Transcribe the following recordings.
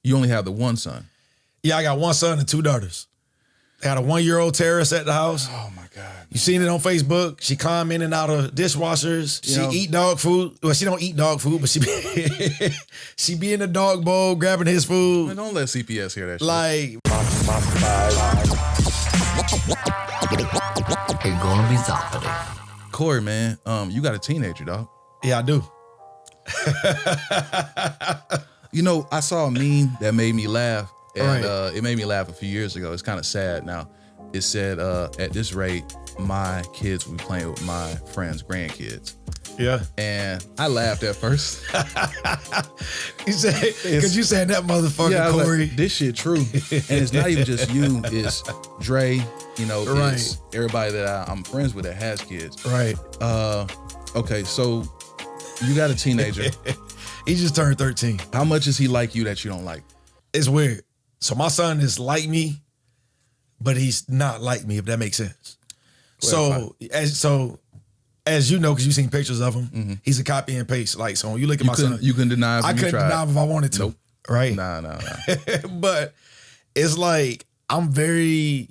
You only have the one son. Yeah, I got one son and two daughters. I got a 1-year-old terrorist at the house. Oh my God. You seen it on Facebook. She climb in and out of dishwashers. She eat dog food. Well, she don't eat dog food, but she be in the dog bowl grabbing his food. Man, don't let CPS hear that shit. Like, Corey, man, you got a teenager, dog. yeah, I do. You know, I saw a meme that made me laugh, and Right. it made me laugh a few years ago. It's kind of sad now. It said, at this rate, my kids will be playing with my friends' grandkids. Yeah. And I laughed at first. You said, because you said that motherfucker, Yeah, I was Corey. like, this shit true. And it's not even just you, it's Dre, you know, it's everybody that I'm friends with that has kids. Right. Okay, so you got a teenager. He just turned 13. How much is he like you that you don't like? It's weird. So my son is like me, but he's not like me, if that makes sense. As you know, because you've seen pictures of him, he's a copy and paste. Like, so when you look at my son, you couldn't deny him. I couldn't deny him if I wanted to. Nope. Right? Nah. But it's like, I'm very,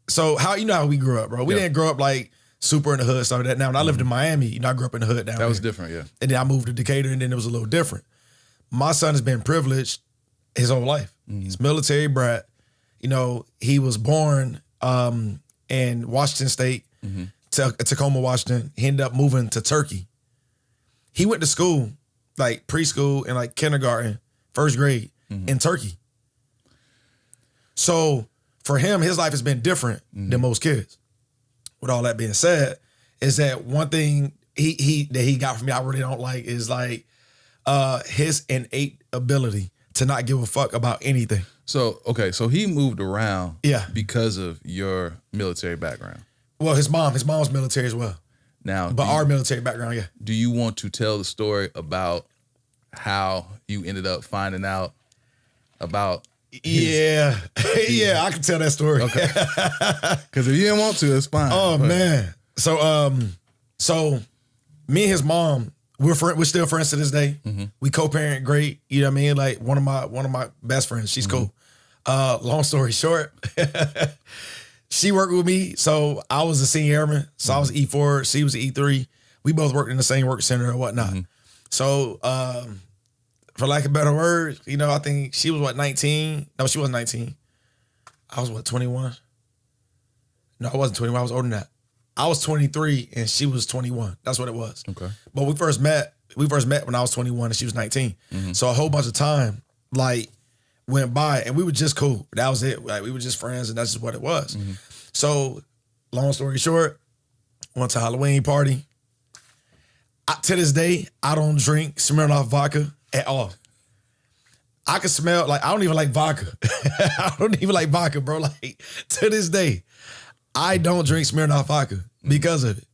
so how, you know how we grew up, bro. We didn't grow up like super in the hood, stuff like that. Now, when I lived in Miami, you know, I grew up in the hood down there. That was different, yeah. And then I moved to Decatur, and then it was a little different. My son has been privileged his whole life. He's military brat. You know, he was born in Washington State, Tacoma, Washington. He ended up moving to Turkey. He went to school, like preschool and like kindergarten, first grade in Turkey. So for him, his life has been different than most kids. With all that being said, is that one thing he got from me I really don't like is like his innate ability to not give a fuck about anything. So, okay, so he moved around Yeah. because of your military background. Well, his mom's military as well. Now, But our military background, yeah. do you want to tell the story about how you ended up finding out about Yeah. Yeah, I can tell that story. Okay. Because if you didn't want to, it's fine. Oh, But- man. So me and his mom, we're still friends to this day. We co-parent great. You know what I mean? Like one of my best friends. She's cool. Long story short, she worked with me. So I was a senior airman. So I was E4. She was E3. We both worked in the same work center or whatnot. So for lack of better words, you know, I think she was 19? No, she wasn't 19. I was 21? No, I wasn't 21. I was older than that. I was 23 and she was 21. That's what it was. Okay. But we first met when I was 21 and she was 19. So a whole bunch of time like went by and we were just cool. That was it. Like we were just friends and that's just what it was. So long story short, went to a Halloween party. To this day, I don't drink Smirnoff vodka at all. I can smell, like, I don't even like vodka. I don't even like vodka, bro. Like, to this day, I don't drink Smirnoff vodka because of it.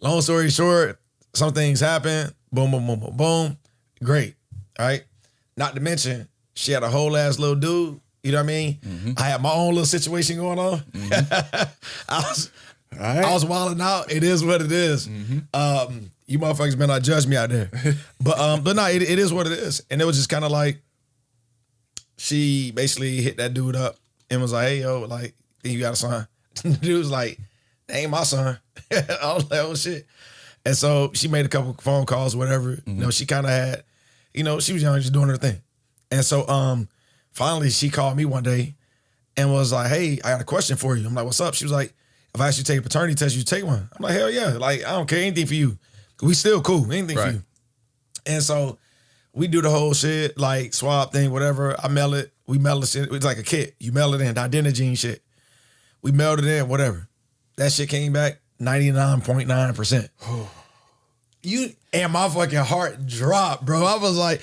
Long story short, some things happen. Boom, boom, boom, boom, boom. Great. All right. Not to mention, she had a whole ass little dude. You know what I mean? I had my own little situation going on. I was wilding out. It is what it is. You motherfuckers better not judge me out there. But no, it is what it is. And it was just kind of like, she basically hit that dude up and was like, hey, yo, like, you got a son. The dude was like, that ain't my son. I was like, oh, shit. And so she made a couple phone calls, whatever. You know, she kind of had, you know, she was young, just doing her thing. And so finally she called me one day and was like, hey, I got a question for you. I'm like, what's up? She was like, if I ask you to take a paternity test, you take one. I'm like, hell yeah. Like, I don't care anything for you. We still cool, anything for you. And so we do the whole shit, like swab thing, whatever. I mail it. We mail the shit. It's like a kit. You mail it in, the identigene shit. We mailed it in, whatever. That shit came back 99.9%. And my fucking heart dropped, bro. I was like,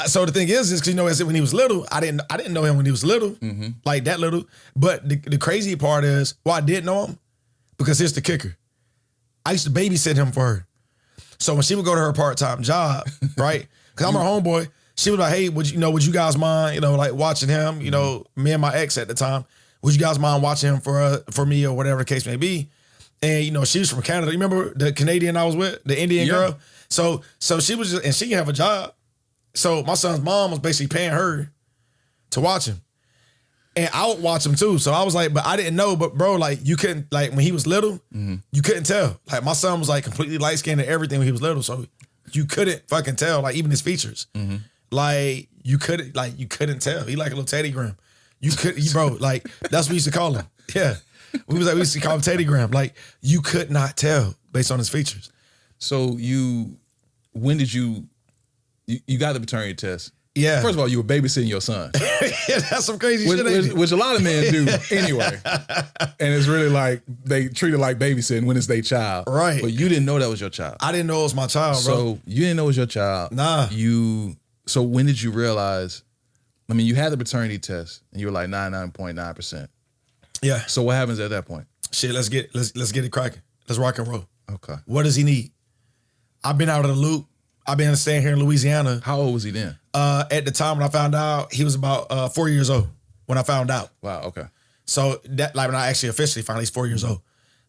so the thing is cause you know, when he was little, I didn't know him when he was little, like that little. But the crazy part is, I did know him because here's the kicker. I used to babysit him for her. So when she would go to her part-time job, right? Because I'm her homeboy, she was like, hey, would you guys mind, you know, like watching him, you know, me and my ex at the time, would you guys mind watching him for me or whatever the case may be? And, you know, she was from Canada. You remember the Canadian I was with, the Indian girl? So she was just, and she didn't have a job. So my son's mom was basically paying her to watch him. And I would watch him too. So I was like, but I didn't know. But bro, like you couldn't, like when he was little, you couldn't tell. Like my son was like completely light skinned and everything when he was little. So you couldn't fucking tell, like even his features. Like you couldn't tell. He like a little Teddy Graham. Bro, like that's what we used to call him. Yeah. We used to call him Teddy Graham. Like you could not tell based on his features. So when did you got the paternity test? Yeah. First of all, you were babysitting your son. Yeah, that's some crazy shit. Which a lot of men do anyway. And it's really like they treat it like babysitting when it's their child. Right. But you didn't know that was your child. I didn't know it was my child, bro. So you didn't know it was your child. Nah. So when did you realize, I mean, you had the paternity test and you were like 99.9%. Yeah. So what happens at that point? Shit, let's get it cracking. Let's rock and roll. Okay. What does he need? I've been out of the loop. I've been staying here in Louisiana. How old was he then? At the time when I found out, he was about 4 years old when I found out. Wow, okay. So that, like when I actually officially found out he's 4 years old.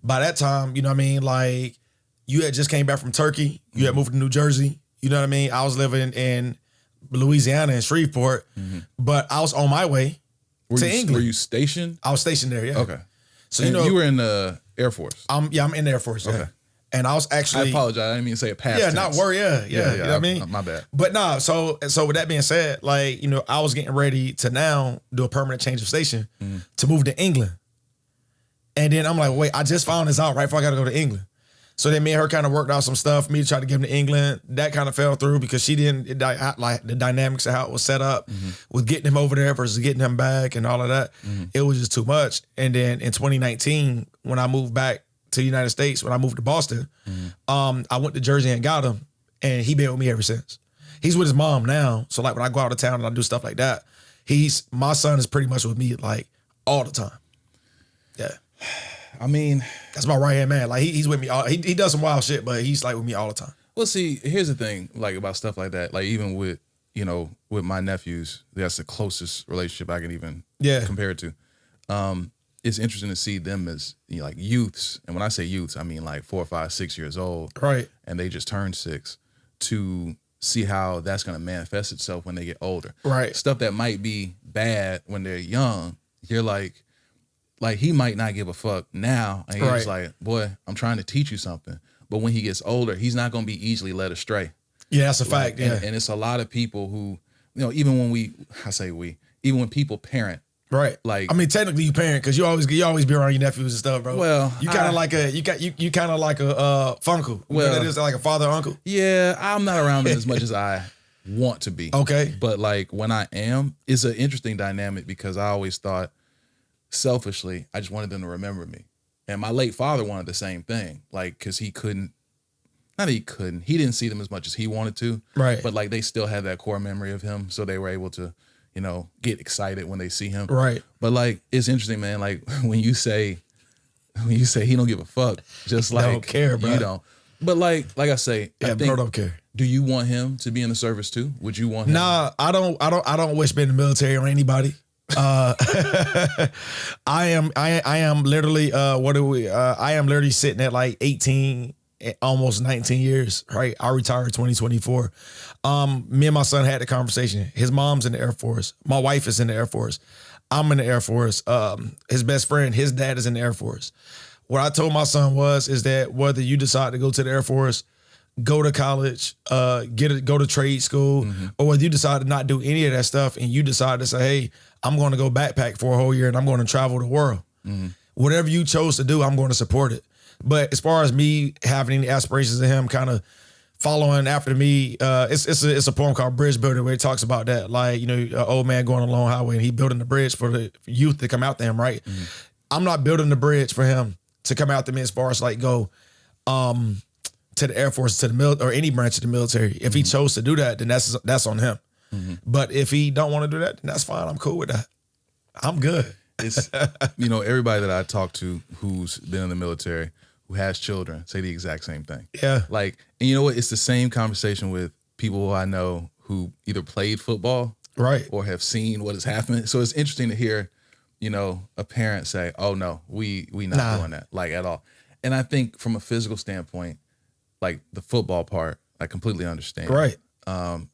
By that time, you know what I mean? Like you had just came back from Turkey. You had moved to New Jersey. You know what I mean? I was living in Louisiana in Shreveport, but I was on my way to England. Were you stationed? I was stationed there, yeah. Okay. So and you know, you were in the Air Force. I'm in the Air Force. Yeah. Okay. And I was actually. I apologize. I didn't mean to say it past tense. Not worry. Yeah. You know what I mean? My bad. But nah. So with that being said, like you know, I was getting ready to now do a permanent change of station to move to England, and then I'm like, wait, I just found this out right before I got to go to England. So then me and her kind of worked out some stuff. Me to try to get him to England. That kind of fell through because she didn't like the dynamics of how it was set up with getting him over there versus getting him back and all of that. It was just too much. And then in 2019, when I moved back to the United States, when I moved to Boston, I went to Jersey and got him, and he been with me ever since. He's with his mom now. So like when I go out of town and I do stuff like that, my son is pretty much with me like all the time. Yeah. I mean, that's my right hand man. Like he's with me. He does some wild shit, but he's like with me all the time. Well, see, here's the thing, like about stuff like that. Like even with with my nephews, that's the closest relationship I can even compare it to. It's interesting to see them as like youths, and when I say youths, I mean like 4, 5, 6 years old, right? And they just turned 6. To see how that's going to manifest itself when they get older, right? Stuff that might be bad when they're young, you're like he might not give a fuck now. And he's like, boy, I'm trying to teach you something. But when he gets older, he's not going to be easily led astray. Yeah, that's a fact. Yeah. And it's a lot of people who, even when people parent. Right. Like, I mean, technically you parent because you always be around your nephews and stuff, bro. Well, you kind of like a funkle. Well, that is like a father uncle. Yeah, I'm not around them as much as I want to be. Okay. But like when I am, it's an interesting dynamic because I always thought, selfishly, I just wanted them to remember me. And my late father wanted the same thing, like, because he didn't see them as much as he wanted to. Right. But like they still had that core memory of him. So they were able to, get excited when they see him. Right. But like, it's interesting, man. Like when you say he don't give a fuck, just like, don't care, bro. You don't. But like I say, yeah, I think, bro don't care. Do you want him to be in the service too? Would you want him? Nah, I don't wish being in the military on anybody. I am literally I am literally sitting at like 18, almost 19 years, right? I retired in 2024. Me and my son had the conversation. His mom's in the Air Force. My wife is in the Air Force. I'm in the Air Force. His best friend, his dad is in the Air Force. What I told my son is that whether you decide to go to the Air Force, go to college, go to trade school, or whether you decide to not do any of that stuff and you decide to say, hey, I'm going to go backpack for a whole year and I'm going to travel the world. Whatever you chose to do, I'm going to support it. But as far as me having any aspirations of him kind of following after me, it's a poem called Bridge Builder where it talks about that. Like, an old man going on a long highway and he building the bridge for the youth to come out to him, right? I'm not building the bridge for him to come out to me as far as like go to the Air Force, to the military, or any branch of the military. If he chose to do that, then that's on him. But if he don't want to do that, then that's fine. I'm cool with that. I'm good. It's everybody that I talk to who's been in the military, who has children, say the exact same thing. Yeah. Like, and you know what? It's the same conversation with people who I know who either played football, right, or have seen what has happened. So it's interesting to hear, a parent say, "Oh no, we not doing that, like at all." And I think from a physical standpoint, like the football part, I completely understand. Right.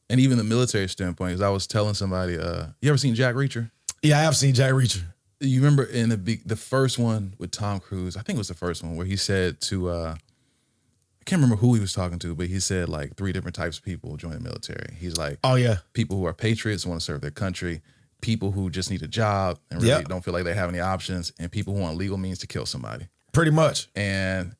and even the military standpoint, because I was telling somebody, you ever seen Jack Reacher? Yeah, I have seen Jack Reacher. You remember in the first one with Tom Cruise, I think it was the first one, where he said to, I can't remember who he was talking to, but he said like 3 different types of people join the military. He's like, oh yeah, people who are patriots, want to serve their country, people who just need a job and really don't feel like they have any options, and people who want legal means to kill somebody. Pretty much. And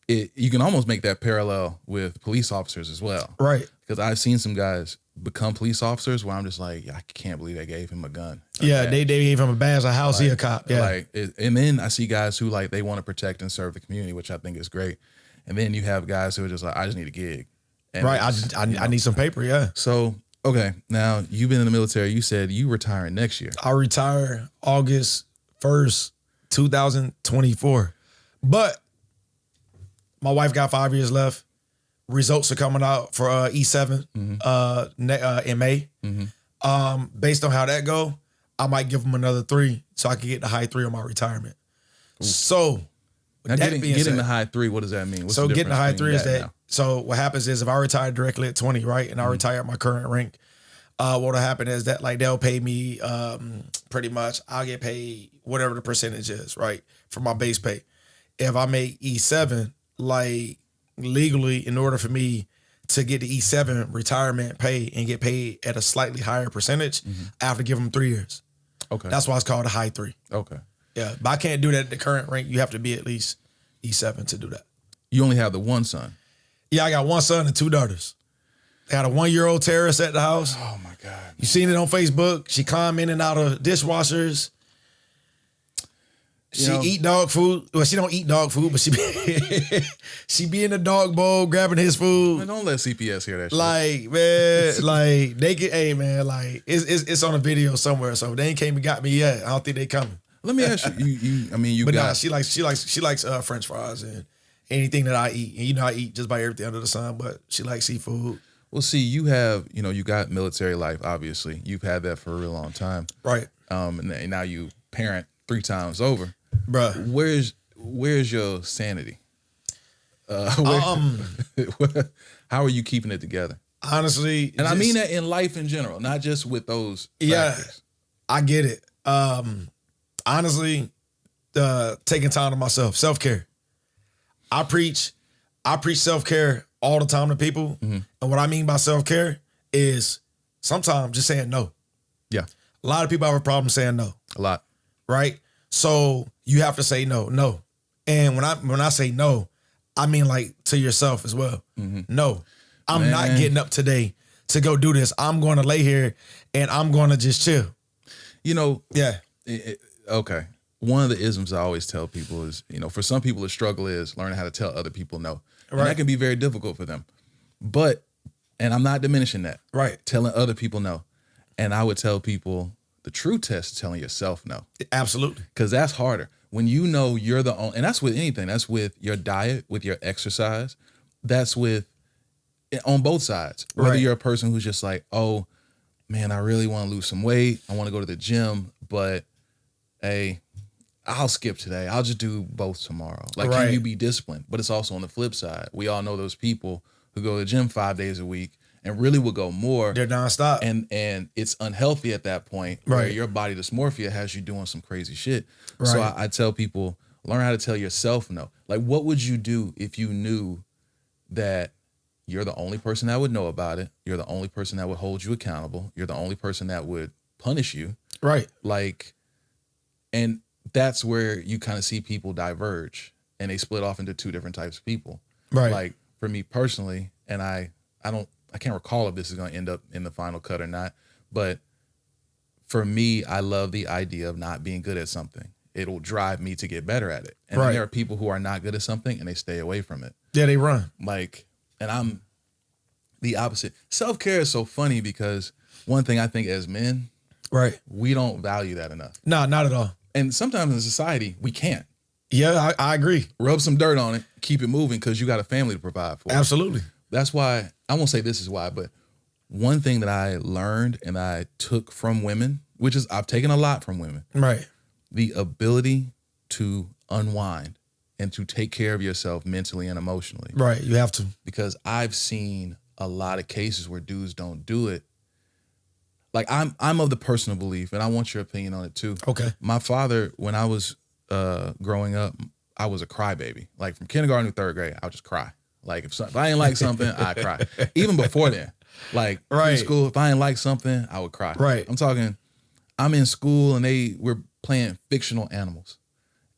you can almost make that parallel with police officers as well. Right. Because I've seen some guys become police officers where I'm just like, I can't believe they gave him a gun. Yeah, they gave him a badge, a house, he a cop. Yeah. And then I see guys who like, they want to protect and serve the community, which I think is great. And then you have guys who are just like, I just need a gig. And right, I need some paper, yeah. So, okay, now you've been in the military. You said you retiring next year. I retire August 1st, 2024. But my wife got 5 years left. Results are coming out for E7 in May. Based on how that go, I might give them another 3 so I can get the high 3 on my retirement. Ooh. So now getting the high 3, what does that mean? So getting the high 3 is that, so what happens is if I retire directly at 20, right, and I retire at my current rank, what'll happen is that like they'll pay me pretty much, I'll get paid whatever the percentage is, right, for my base pay. If I make E7, like legally, in order for me to get the E7 retirement pay and get paid at a slightly higher percentage, I have to give them 3 years. Okay. That's why it's called a high 3. Okay. Yeah, but I can't do that at the current rank. You have to be at least E7 to do that. You only have the one son? Yeah, I got 1 son and 2 daughters. I got a 1-year-old terrorist at the house. Oh my God. You seen it on Facebook. She come in and out of dishwashers. She eat dog food. Well, she don't eat dog food, but she be in the dog bowl grabbing his food. Man, don't let CPS hear that shit. Like, man, like they get, hey man, like it's on a video somewhere. So if they ain't came and got me yet, I don't think they coming. Let me ask you. But nah, she likes French fries and anything that I eat. And I eat just about everything under the sun, but she likes seafood. Well, see, you have, you got military life, obviously. You've had that for a real long time. Right. And now you parent 3 times over. Bruh. Where's your sanity? How are you keeping it together? Honestly. And I mean that in life in general, not just with those factors. I get it. Honestly, taking time to myself, self-care. I preach self-care all the time to people. And what I mean by self-care is sometimes just saying no. Yeah. A lot of people have a problem saying no. A lot. Right? So you have to say no. And when I say no, I mean like to yourself as well. No, I'm not getting up today to go do this. I'm going to lay here and I'm going to just chill. Yeah. Okay. One of the isms I always tell people is, for some people the struggle is learning how to tell other people no. And that can be very difficult for them. And I'm not diminishing that. Right. Telling other people no. And I would tell people the true test is telling yourself no. Absolutely. Because that's harder. When you know you're the only, and that's with anything. That's with your diet, with your exercise. That's with, on both sides. Whether you're a person who's just like, oh, man, I really want to lose some weight. I want to go to the gym, but hey, I'll skip today. I'll just do both tomorrow. Like, can you be disciplined? But it's also on the flip side. We all know those people who go to the gym 5 days a week and really will go more. They're nonstop. And it's unhealthy at that point where your body dysmorphia has you doing some crazy shit. Right. So I tell people, learn how to tell yourself no. Like, what would you do if you knew that you're the only person that would know about it? You're the only person that would hold you accountable. You're the only person that would punish you. Right. Like, and that's where you kind of see people diverge and they split off into 2 different types of people. Right. Like, for me personally, and I can't recall if this is going to end up in the final cut or not, but for me, I love the idea of not being good at something. It'll drive me to get better at it. And then there are people who are not good at something and they stay away from it. Yeah, they run. Like, and I'm the opposite. Self-care is so funny because one thing I think as men, we don't value that enough. No, not at all. And sometimes in society, we can't. Yeah, I agree. Rub some dirt on it, keep it moving because you got a family to provide for. Absolutely. That's why, I won't say this is why, but one thing that I learned and I took from women, which is I've taken a lot from women. Right. The ability to unwind and to take care of yourself mentally and emotionally. Right, you have to. Because I've seen a lot of cases where dudes don't do it. Like I'm of the personal belief, and I want your opinion on it too. Okay. My father, when I was growing up, I was a crybaby. Like from kindergarten to third grade, I would just cry. Like if I didn't like something, I'd cry. Even before then, like preschool, if I didn't like something, I would cry. Right. I'm talking, I'm in school and we're playing fictional animals,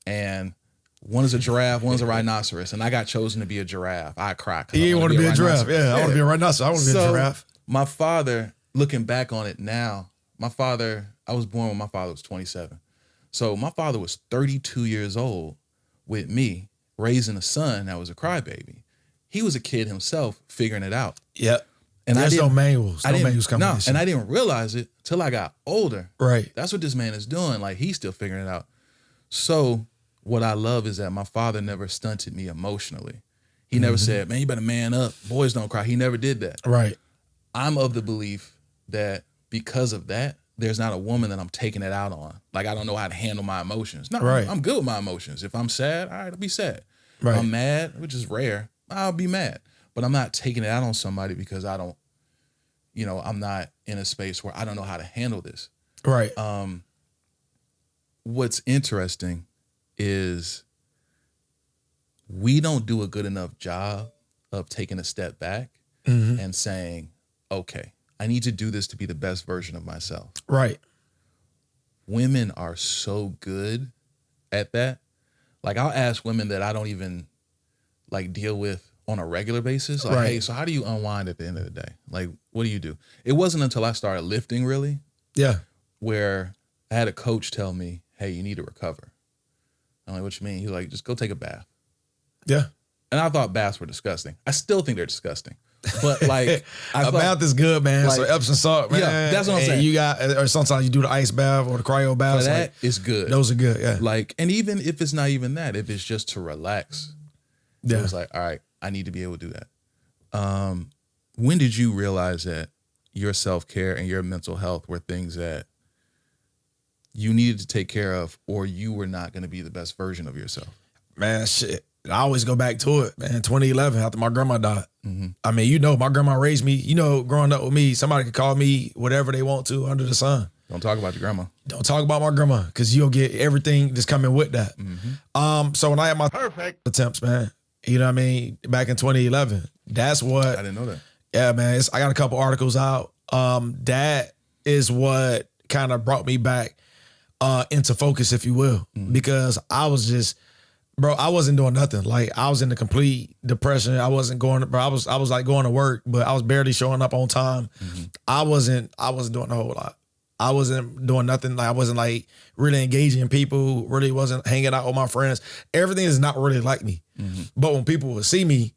and one is a giraffe, one's a rhinoceros, and I got chosen to be a giraffe. I cry. You didn't want to be a giraffe. Yeah, I want to be a rhinoceros. I want to be a giraffe. My father, looking back on it now, I was born when my father was 27. So my father was 32 years old with me, raising a son that was a crybaby. He was a kid himself, figuring it out. Yep. And there's no manuals. No manuals coming. No, and I didn't realize it till I got older. Right. That's what this man is doing. Like, he's still figuring it out. So what I love is that my father never stunted me emotionally. He never said, man, you better man up. Boys don't cry. He never did that. Right. I'm of the belief that because of that, there's not a woman that I'm taking it out on. Like, I don't know how to handle my emotions. No, right. I'm good with my emotions. If I'm sad, all right, I'll be sad. Right. If I'm mad, which is rare, I'll be mad. But I'm not taking it out on somebody because I don't, I'm not in a space where I don't know how to handle this. Right. What's interesting is we don't do a good enough job of taking a step back and saying, okay, I need to do this to be the best version of myself. Right. Women are so good at that. Like, I'll ask women that I don't even like deal with on a regular basis. Like, hey, so how do you unwind at the end of the day? Like, what do you do? It wasn't until I started lifting really. Yeah. Where I had a coach tell me, hey, you need to recover. I'm like, what you mean? He's like, just go take a bath. Yeah. And I thought baths were disgusting. I still think they're disgusting. But like, a bath is good, man. Like, so Epsom salt, man. Yeah, that's what I'm saying. You got, or sometimes you do the ice bath or the cryo bath. That is good. Those are good, yeah. Like, and even if it's not even that, if it's just to relax, it was like, all right, I need to be able to do that. When did you realize that your self-care and your mental health were things that you needed to take care of, or you were not going to be the best version of yourself? Man, shit. I always go back to it, man. 2011, after my grandma died. I mean, my grandma raised me. Growing up with me, somebody could call me whatever they want to under the sun. Don't talk about your grandma. Don't talk about my grandma, because you'll get everything that's coming with that. So when I had my perfect attempts, man, you know what I mean, back in 2011, that's what. I didn't know that. Yeah, man. I got a couple articles out. That is what kind of brought me back into focus, if you will, because I was just, bro, I wasn't doing nothing. Like, I was in a complete depression. I wasn't going, bro. I was like going to work, but I was barely showing up on time. I wasn't doing a whole lot. I wasn't doing nothing. Like, I wasn't like really engaging people, really wasn't hanging out with my friends. Everything is not really like me. But when people would see me,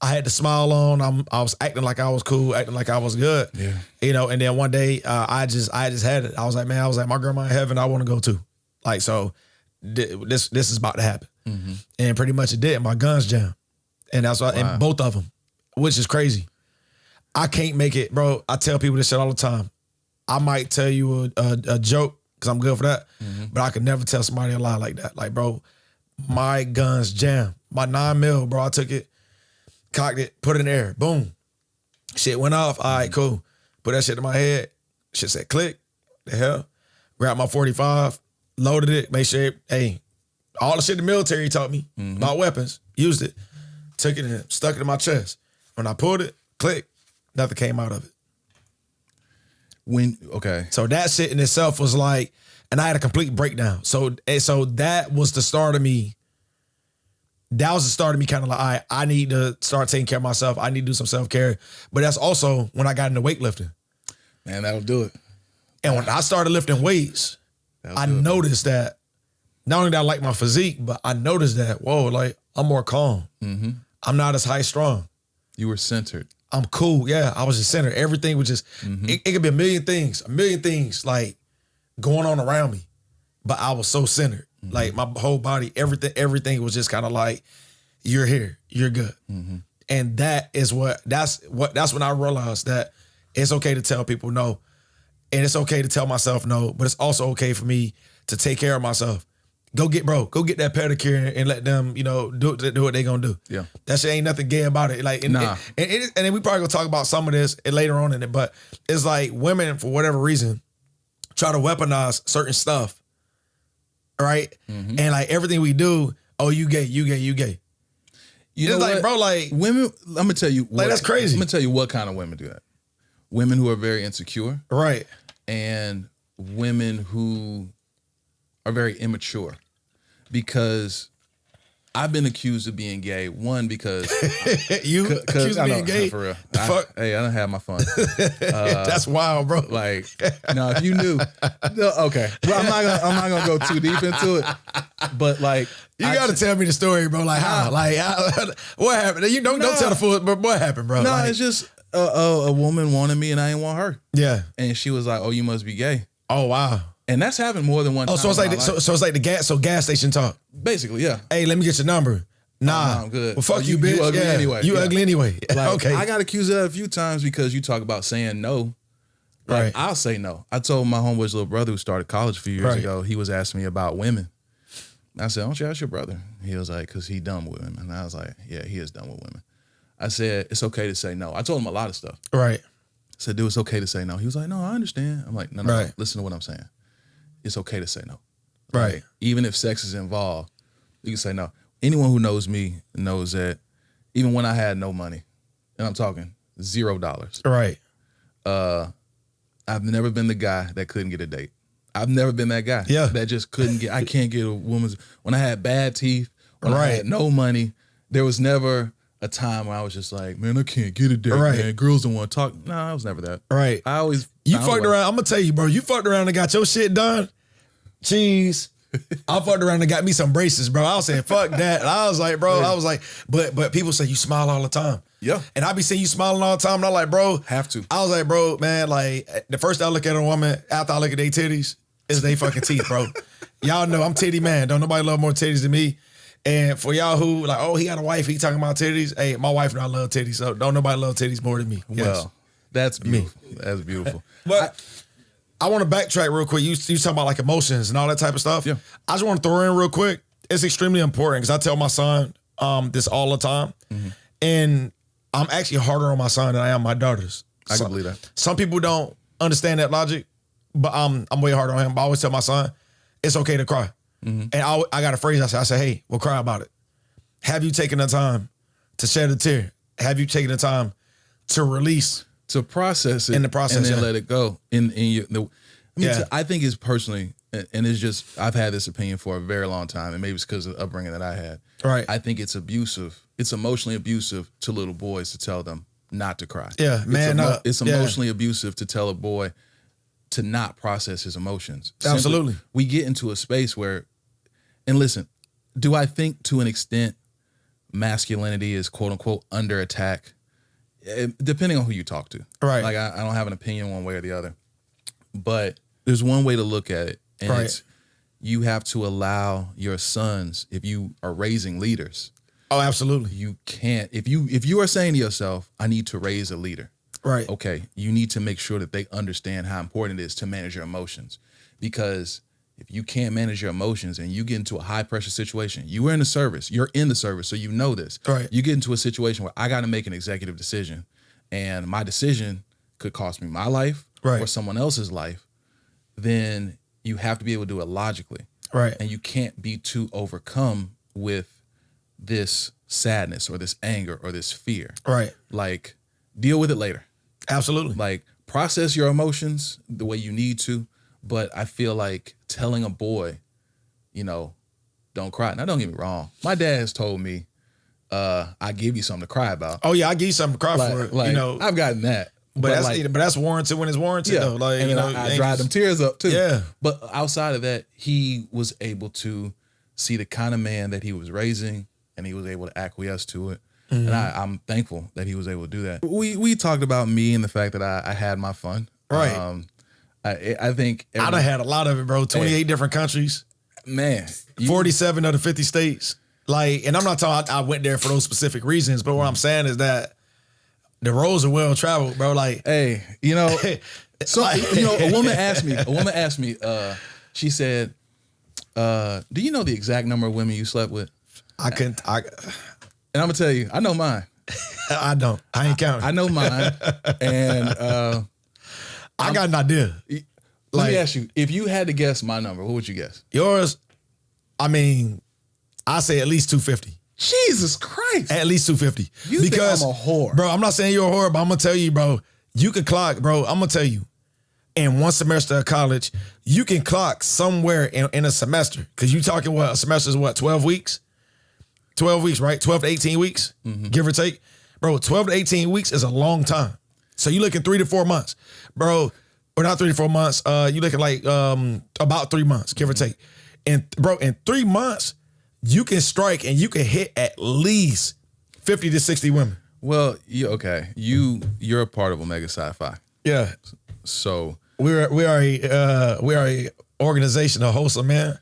I had to smile on. I was acting like I was cool, acting like I was good. Yeah. And then one day I just had it. I was like, my grandma in heaven, I want to go too. Like, so this is about to happen. And pretty much it did. My guns jammed. And that's why, and both of them, which is crazy. I can't make it, bro. I tell people this shit all the time. I might tell you a joke because I'm good for that, but I could never tell somebody a lie like that. Like, bro, my guns jammed. My 9mm, bro, I took it, cocked it, put it in the air, boom. Shit went off. All right, cool. Put that shit in my head. Shit said click. The hell. Grabbed my 45, loaded it, make sure, all the shit the military taught me about weapons, used it, took it and stuck it in my chest. When I pulled it, click, nothing came out of it. So that shit in itself was like, and I had a complete breakdown. So that was the start of me. That was the start of me kind of like, I need to start taking care of myself. I need to do some self-care. But that's also when I got into weightlifting. Man, that'll do it. And when I started lifting weights, I noticed that not only did I like my physique, but I noticed that, whoa, like, I'm more calm. I'm not as high strung. You were centered. I'm cool. Yeah, I was just centered. Everything was just, it could be a million things like going on around me. But I was so centered. Like, my whole body, everything was just kind of like, you're here, you're good. And that's when I realized that it's okay to tell people no. And it's okay to tell myself no, but it's also okay for me to take care of myself. Go get that pedicure and let them, do what they gonna do. Yeah. That shit ain't nothing gay about it. Like, and then we probably gonna talk about some of this later on in it, but it's like women, for whatever reason, try to weaponize certain stuff, right? Mm-hmm. And like everything we do, oh, you gay. You know like, bro, like women, I'm gonna tell you, like that's crazy. I'm gonna tell you what kind of women do that. Women who are very insecure, right? And women who are very immature. Because I've been accused of being gay. One, because you accused of being gay? For real. I don't have my fun. That's wild, bro. Like, no, if you knew, no, okay. Well, I'm not gonna go too deep into it. But like, you gotta tell me the story, bro. Like how? Like what happened? You don't tell the full. But what happened, bro? No, like, it's just a woman wanted me and I didn't want her. Yeah, and she was like, "Oh, you must be gay." Oh wow. And that's happened more than one time. So it's like so it's like the gas station talk. Basically, yeah. Hey, let me get your number. Nah, I'm good. Well, fuck you, bitch. You ugly anyway. You ugly anyway. Like, okay. I got accused of that a few times because you talk about saying no. Like, right. I'll say no. I told my homeboy's little brother who started college a few years ago, he was asking me about women. I said, don't you ask your brother? He was like, because he done with women. And I was like, yeah, he is done with women. I said, it's okay to say no. I told him a lot of stuff. Right. I said, dude, it's okay to say no. He was like, no, I understand. I'm like, no, right. Listen to what I'm saying. It's okay to say no. Right. Like, even if sex is involved, you can say no. Anyone who knows me knows that even when I had no money, and I'm talking $0. Right. I've never been the guy that couldn't get a date. I've never been that guy. Yeah. That just couldn't get, I can't get a woman's, when I had bad teeth, when I had no money, there was never a time where I was just like, man, I can't get a date, man. Girls don't want to talk. No, I was never that. Right. I always You fucked around. I'm going to tell you, bro, you fucked around and got your shit done. Cheese. I fucked around and got me some braces, bro. I was saying, fuck that. And I was like, bro, but people say you smile all the time. Yeah. And I be seeing you smiling all the time. And I'm like, bro. Have to. I was like, bro, man, like, the first I look at a woman after I look at their titties is they fucking teeth, bro. Y'all know I'm titty man. Don't nobody love more titties than me. And for y'all who like, oh, he got a wife, he talking about titties. Hey, my wife and I love titties, so don't nobody love titties more than me. Yes. Well, that's beautiful. That's beautiful. But I want to backtrack real quick. You talking about like emotions and all that type of stuff. Yeah. I just want to throw in real quick. It's extremely important because I tell my son this all the time. Mm-hmm. And I'm actually harder on my son than I am my daughters. I can believe that. Some people don't understand that logic, but I'm way harder on him. But I always tell my son, it's okay to cry. Mm-hmm. And I got a phrase I say, hey, well, cry about it. Have you taken the time to shed a tear? Have you taken the time to release? To process it in the process, and then let it go. I think it's personally, and it's just, I've had this opinion for a very long time, and maybe it's because of the upbringing that I had. Right. I think it's abusive. It's emotionally abusive to little boys to tell them not to cry. Yeah, man. It's emotionally abusive to tell a boy to not process his emotions. Absolutely. Simply, we get into a space where, and listen, do I think to an extent masculinity is quote unquote under attack? Depending on who you talk to. Right. Like I don't have an opinion one way or the other. But there's one way to look at it. And it's you have to allow your sons, if you are raising leaders. Oh, absolutely. You can't, if you are saying to yourself, I need to raise a leader. Right. Okay. You need to make sure that they understand how important it is to manage your emotions. Because if you can't manage your emotions and you get into a high pressure situation, you're in the service, so you know this. Right. You get into a situation where I got to make an executive decision and my decision could cost me my life or someone else's life, then you have to be able to do it logically. Right. And you can't be too overcome with this sadness or this anger or this fear. Right. Like, deal with it later. Absolutely. Like, process your emotions the way you need to. But I feel like telling a boy, don't cry. Now, don't get me wrong. My dad has told me, I give you something to cry about. Oh, yeah, I give you something to cry for. Like, I've gotten that. But that's warranted when it's warranted, though. Like, and I dried them tears up, too. Yeah. But outside of that, he was able to see the kind of man that he was raising, and he was able to acquiesce to it. Mm-hmm. And I'm thankful that he was able to do that. We talked about me and the fact that I had my fun. Right. I think I done had a lot of it, bro. 28 different countries. Man. 47 of the 50 states. Like, and I'm not talking, I went there for those specific reasons, but what I'm saying is that the roads are well traveled, bro. Like, hey, so a woman asked me, she said, Do you know the exact number of women you slept with? And I'm gonna tell you, I know mine. I don't. I ain't counting. I know mine, and I got an idea. Let me ask you: if you had to guess my number, what would you guess? Yours, I mean, I say at least 250. Jesus Christ! At least 250. You because think I'm a whore, bro? I'm not saying you're a whore, but I'm gonna tell you, bro. You can clock, bro. I'm gonna tell you. In one semester of college, you can clock somewhere in a semester. Because you talking what? A semester is what? 12 weeks? 12 weeks, right? 12 to 18 weeks, give or take. Bro, 12 to 18 weeks is a long time. So you looking 3 to 4 months. Bro, or not 3 to 4 months. You looking like about 3 months, give or take. And bro, in 3 months, you can strike and you can hit at least 50 to 60 women. Well, okay. You're a part of Omega Sci-Fi. Yeah. So we are a organization of wholesome men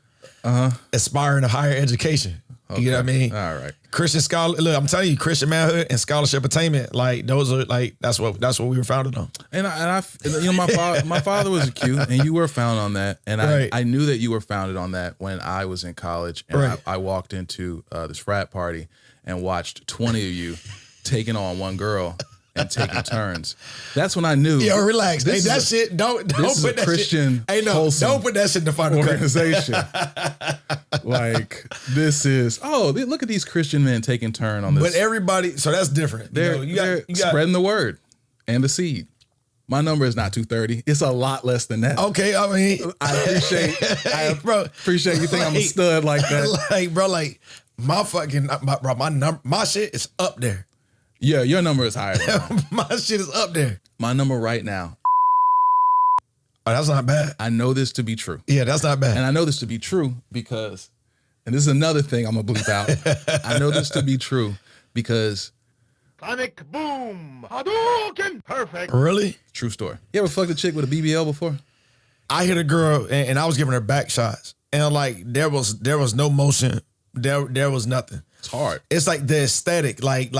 aspiring to higher education. Okay. You know what I mean? All right. Christian scholar. Look, I'm telling you, Christian manhood and scholarship attainment. Like those are like that's what we were founded on. And I you know, my father was a Q, and you were founded on that. And I knew that you were founded on that when I was in college, and I walked into this frat party and watched 20 of you taking on one girl and taking turns. That's when I knew. Yo, relax. Hey, that shit. Don't put that Christian shit. Hey, no, don't put that shit in the final organization. Like this is. Oh, look at these Christian men taking turn on this. But everybody, so that's different. They're spreading the word and the seed. My number is not 230. It's a lot less than that. Okay, I mean, I appreciate you think I'm a stud like that. Like, bro, like my fucking my shit is up there. Yeah, your number is higher. My shit is up there. My number right now. Oh, that's not bad. I know this to be true. Yeah, that's not bad. And I know this to be true because, and this is another thing I'm going to bleep out. I know this to be true because. Sonic boom. Hadouken. Perfect. Really? True story. You ever fucked a chick with a BBL before? I hit a girl and I was giving her back shots. And like, there was no motion. There was nothing. It's hard. It's like the aesthetic, like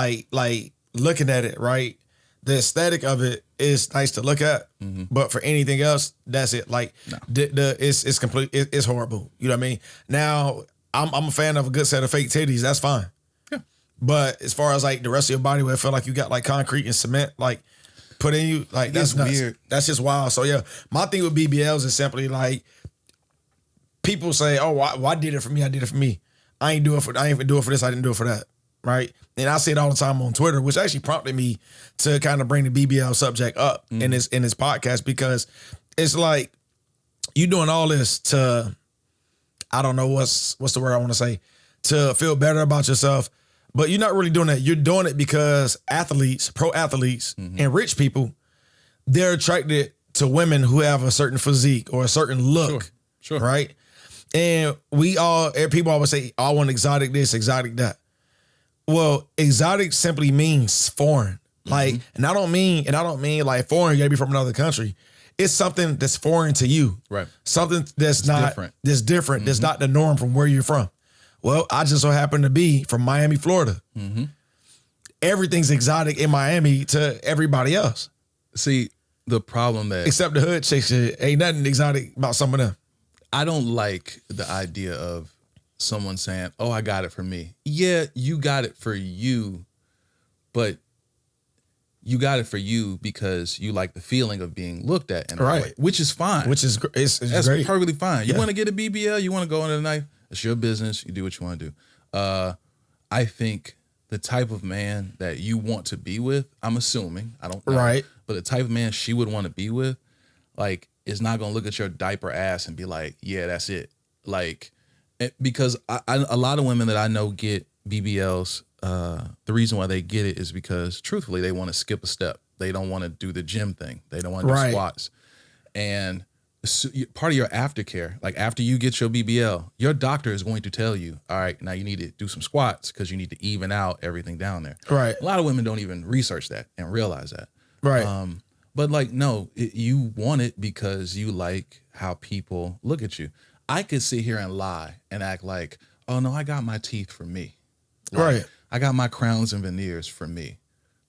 looking at it, right? The aesthetic of it is nice to look at, but for anything else, that's it. Like it's complete. It's horrible. You know what I mean? Now I'm a fan of a good set of fake titties. That's fine. Yeah. But as far as like the rest of your body, where I feel like you got like concrete and cement, like put in you, like that's weird. That's just wild. So yeah, my thing with BBLs is simply like people say, "Oh, why did it for me? I did it for me." I ain't do it for this. I didn't do it for that. Right. And I say it all the time on Twitter, which actually prompted me to kind of bring the BBL subject up in this podcast, because it's like you doing all this to, I don't know what's the word I want to say, to feel better about yourself, but you're not really doing that. You're doing it because athletes, pro athletes, and rich people, they're attracted to women who have a certain physique or a certain look. Sure. Right. And people always say, I want exotic this, exotic that. Well, exotic simply means foreign. Like, and I don't mean like foreign, you gotta be from another country. It's something that's foreign to you. Right. Something that's different. That's not the norm from where you're from. Well, I just so happen to be from Miami, Florida. Everything's exotic in Miami to everybody else. See, the problem that... Except the hood chicks, ain't nothing exotic about some of them. I don't like the idea of someone saying, "Oh, I got it for me." Yeah, you got it for you, but you got it for you because you like the feeling of being looked at in a way, which is fine. That's great. Perfectly fine. You want to get a BBL, you want to go into the night, it's your business. You do what you want to do. I think the type of man that you want to be with, I'm assuming, I don't know, but the type of man she would want to be with, like, is not going to look at your diaper ass and be like, yeah, that's it. Like, because a lot of women that I know get BBLs, the reason why they get it is because, truthfully, they want to skip a step. They don't want to do the gym thing. They don't want to do squats. And part of your aftercare, like after you get your BBL, your doctor is going to tell you, all right, now you need to do some squats because you need to even out everything down there. Right. A lot of women don't even research that and realize that. Right. But like, no, you want it because you like how people look at you. I could sit here and lie and act like, oh no, I got my teeth for me. Like, I got my crowns and veneers for me.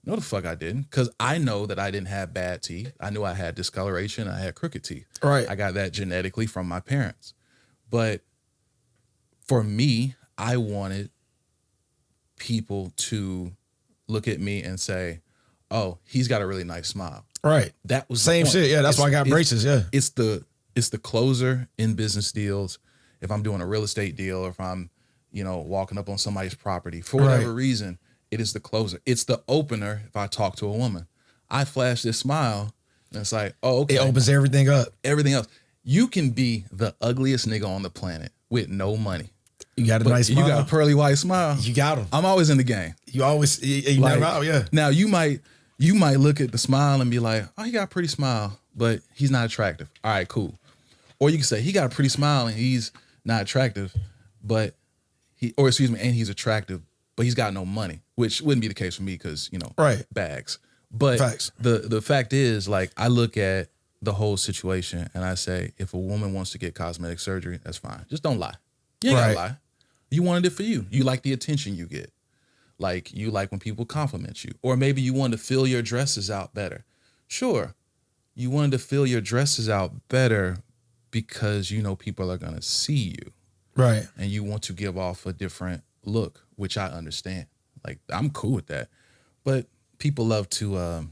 No, the fuck I didn't. Because I know that I didn't have bad teeth. I knew I had discoloration. I had crooked teeth. Right. I got that genetically from my parents. But for me, I wanted people to look at me and say, "Oh, he's got a really nice smile." Right. That was same shit. Yeah, that's why I got braces. Yeah. It's the closer in business deals. If I'm doing a real estate deal, or if I'm, walking up on somebody's property for whatever reason, it is the closer. It's the opener. If I talk to a woman, I flash this smile, and it's like, oh, okay. It opens everything up. Everything else. You can be the ugliest nigga on the planet with no money. You got a nice smile. You got a pearly white smile. You got them. I'm always in the game. You always, you never out, yeah. Now you might look at the smile and be like, oh, he got a pretty smile, but he's not attractive. All right, cool. Or you can say he got a pretty smile and he's not attractive, and he's attractive, but he's got no money, which wouldn't be the case for me because, bags. But Facts. the fact is, like, I look at the whole situation and I say, if a woman wants to get cosmetic surgery, that's fine. Just don't lie. You ain't gotta lie. You wanted it for you. You like the attention you get. Like, you like when people compliment you. Or maybe you wanted to fill your dresses out better. Sure. You wanted to fill your dresses out better because people are going to see you. Right. And you want to give off a different look, which I understand. Like, I'm cool with that. But people love to,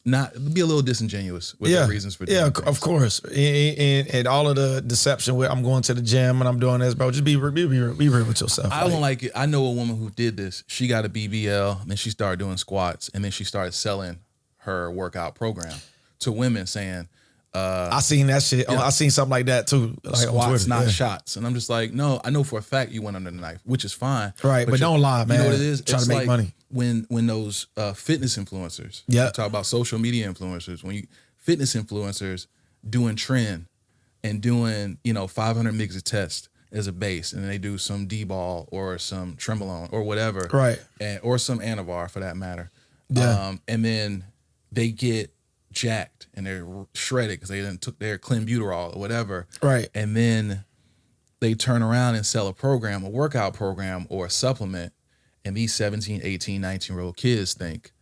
not be a little disingenuous with their reasons for doing things. Of course. And all of the deception where I'm going to the gym and I'm doing this, bro, just be real with yourself. I don't like it. I know a woman who did this. She got a BBL, and then she started doing squats, and then she started selling her workout program to women, saying, I seen that shit. Yeah. I seen something like that too. Like squats, not shots. And I'm just like, no, I know for a fact you went under the knife, which is fine. Right, but don't lie, man. You know what it is? Try to make money. When those fitness influencers, talk about social media influencers, fitness influencers doing trend and doing 500 mgs of test as a base, and then they do some D-ball or some Trembolone or whatever, right, or some Anavar for that matter, and then they get jacked and they're shredded because they didn't took their clenbuterol or whatever, right, and then they turn around and sell a workout program or a supplement. And these 17, 18, 19-year-old kids think,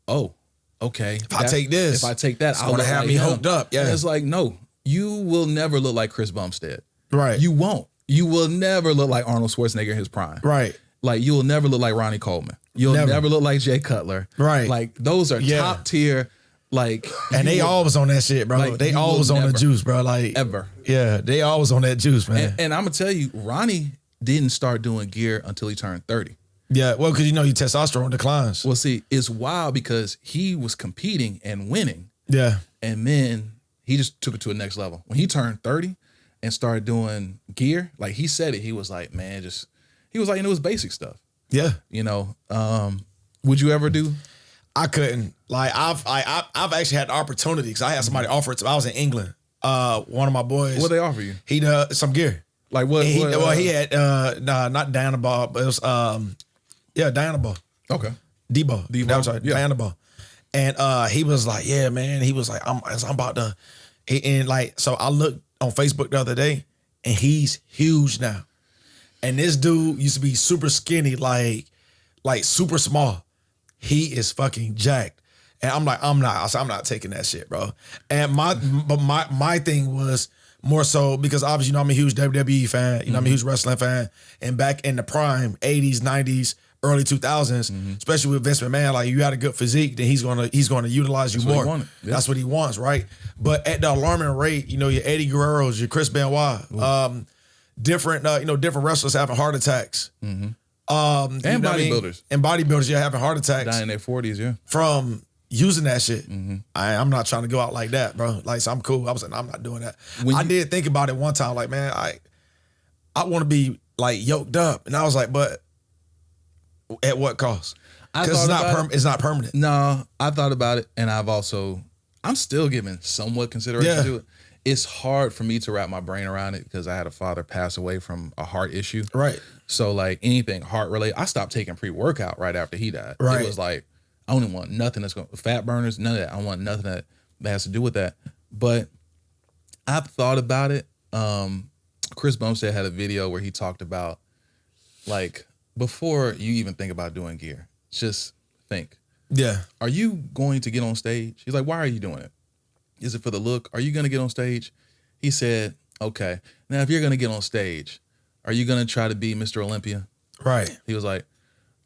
oh, okay. If I take that, I want to have me hooked up. Yeah. And it's like, no, you will never look like Chris Bumstead. Right. You won't. You will never look like Arnold Schwarzenegger in his prime. Right. Like, you will never look like Ronnie Coleman. You'll never look like Jay Cutler. Right. Like, those are top tier. Like, and they always on that shit, bro. Like, they always on the juice, bro. Like, ever. Yeah, they always on that juice, man. And I'm gonna tell you, Ronnie didn't start doing gear until he turned 30. Yeah, well, because your testosterone declines. Well, see, it's wild because he was competing and winning. Yeah. And then he just took it to a next level. When he turned 30 and started doing gear, like he said it, he was like, man, he was like, it was basic stuff. Yeah. Would you ever do? I couldn't. Like, I've actually had the opportunity because I had somebody offer it to me. I was in England. One of my boys. What they offer you? He does some gear. Like what? He had not Dynaball, but it was Dynaball. Okay. Debo. Debo. Sorry, yeah. Dynaball. And he was like, yeah, man. He was like, I'm about to. So I looked on Facebook the other day, and he's huge now. And this dude used to be super skinny, like super small. He is fucking jacked. And I'm like, I'm not taking that shit, bro. And my thing was more so because obviously, I'm a huge WWE fan. I'm a huge wrestling fan. And back in the prime, 80s, 90s, early 2000s, especially with Vince McMahon, like, you had a good physique, then he's gonna utilize you more. Yeah. That's what he wants, right? But at the alarming rate, your Eddie Guerreros, your Chris Benoit, different wrestlers having heart attacks. Mm-hmm. And bodybuilders. And bodybuilders, having heart attacks. Dying in their 40s, yeah. From using that shit. Mm-hmm. I'm not trying to go out like that, bro. Like, so I'm cool. I was like, I'm not doing that. I did think about it one time, like, man, I want to be like yoked up. And I was like, but at what cost? Because it's not permanent. No, I thought about it, and I'm still giving somewhat consideration to it. It's hard for me to wrap my brain around it because I had a father pass away from a heart issue. Right. So, like, anything heart related, I stopped taking pre-workout right after he died. Right. It was like, I don't want nothing that's going to, fat burners, none of that. I don't want nothing that has to do with that. But I've thought about it. Chris Bumstead had a video where he talked about, like, before you even think about doing gear, just think. Yeah. Are you going to get on stage? He's like, why are you doing it? Is it for the look? Are you going to get on stage? He said, okay, now if you're going to get on stage, are you going to try to be Mr. Olympia? Right. He was like,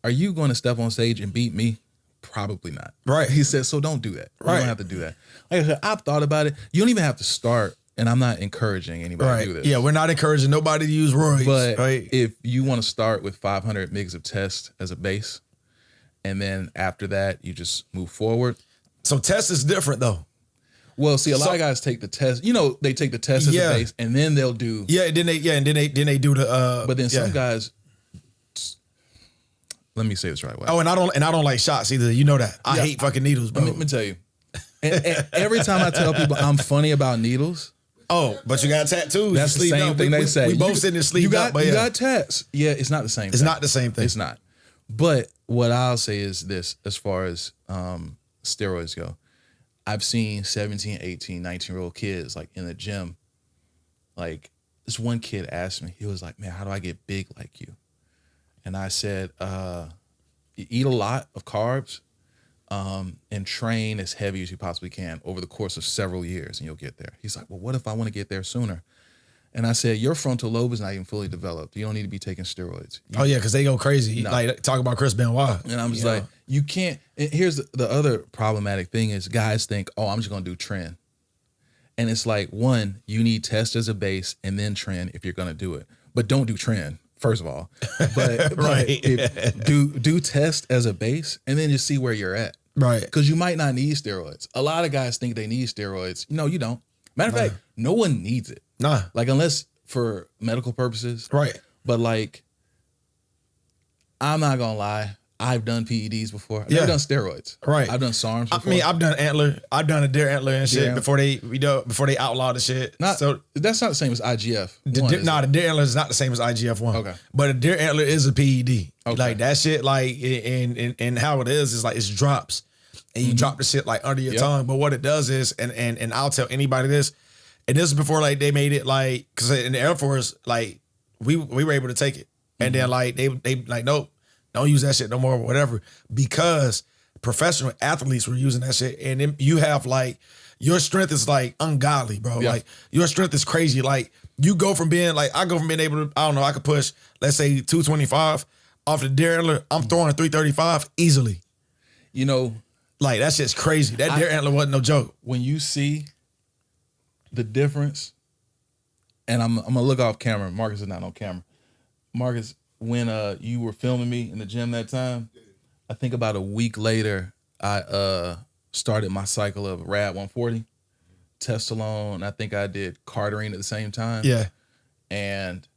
are you going to step on stage and beat me? Probably not. Right. He said, so don't do that. Right. You don't have to do that. Like I said, I've thought about it. You don't even have to start, and I'm not encouraging anybody to do this. Yeah, we're not encouraging nobody to use Roy's. But right? if you want to start with 500 mgs of test as a base, and then after that, you just move forward. So test is different though. Well, see, a lot of guys take the test. You know, they take the test as a base, and then they'll do. Yeah, and then they do the. But then some guys. Let me say this right way. Oh, and I don't like shots either. You know that. I hate fucking needles, bro. Let me tell you. And every time I tell people I'm funny about needles. Oh, but you got tattoos. That's the same thing they say. We both sitting there sleeved up. But you got tats. Yeah, it's not the same thing. It's not the same thing. It's not. But what I'll say is this, as far as steroids go. I've seen 17, 18, 19-year-old kids like in the gym. Like this one kid asked me, he was like, man, how do I get big like you? And I said, you eat a lot of carbs and train as heavy as you possibly can over the course of several years and you'll get there. He's like, well, what if I want to get there sooner? And I said, your frontal lobe is not even fully developed. You don't need to be taking steroids. Oh, yeah, because they go crazy. No. Like, talk about Chris Benoit. And I'm just like, you can't. And here's the other problematic thing is guys think, oh, I'm just going to do trend. And it's like, one, you need test as a base and then trend if you're going to do it. But don't do trend, first of all. But, do test as a base and then just see where you're at. Right. Because you might not need steroids. A lot of guys think they need steroids. No, you don't. Matter of fact, no one needs it. Nah. Like, unless for medical purposes. Right. But, like, I'm not going to lie. I've done PEDs before. I've never done steroids. Right. I've done SARMs before. I mean, I've done antler. I've done a deer antler and shit before they outlawed the shit. So that's not the same as IGF. The deer antler is not the same as IGF-1. Okay. But a deer antler is a PED. Okay. Like that shit, like, and how it is like it's drops. And you drop the shit like under your tongue. But what it does is, and I'll tell anybody this, and this is before like they made it like, because in the Air Force, like we were able to take it. And then like they like, nope, don't use that shit no more or whatever. Because professional athletes were using that shit. And then you have like, your strength is like ungodly, bro. Yeah. Like your strength is crazy. Like you go from being like, I go from being able to, I don't know, I could push, let's say 225 off the deer antler. I'm throwing 335 easily. You know, like that shit's crazy. That deer antler wasn't no joke. When you see the difference, and I'm gonna look off camera. Marcus is not on camera. Marcus, when you were filming me in the gym that time, I think about a week later, I started my cycle of Rad 140, Testosterone. I think I did Cardarine at the same time. Yeah. And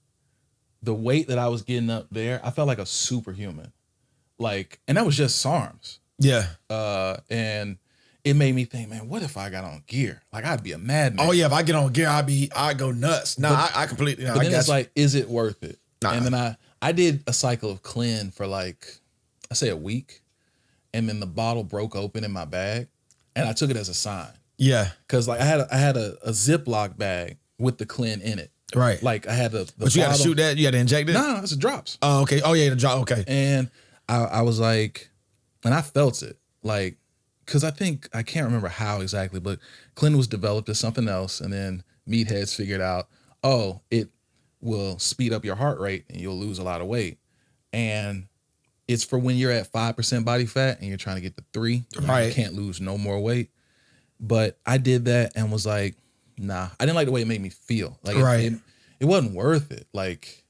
the weight that I was getting up there, I felt like a superhuman. Like, and that was just SARMs. Yeah. And it made me think, man, what if I got on gear? Like, I'd be a madman. Oh yeah, if I get on gear, I'd go nuts. No, I completely. But then it's like, is it worth it? Nah. And then I did a cycle of clean for like, I say a week, and then the bottle broke open in my bag, and I took it as a sign. Yeah. Because like I had a Ziploc bag with the clean in it. Right. Like I had the but you got to shoot that. You got to inject it. No, it's a drops. Oh okay. Oh yeah, the drop. Okay. And I was like, and I felt it like. Because I can't remember how exactly, but Clinton was developed as something else, and then meatheads figured out, oh, it will speed up your heart rate and you'll lose a lot of weight. And it's for when you're at 5% body fat and you're trying to get to 3, right? You can't lose no more weight. But I did that and was like, nah, I didn't like the way it made me feel. Like it wasn't worth it. Like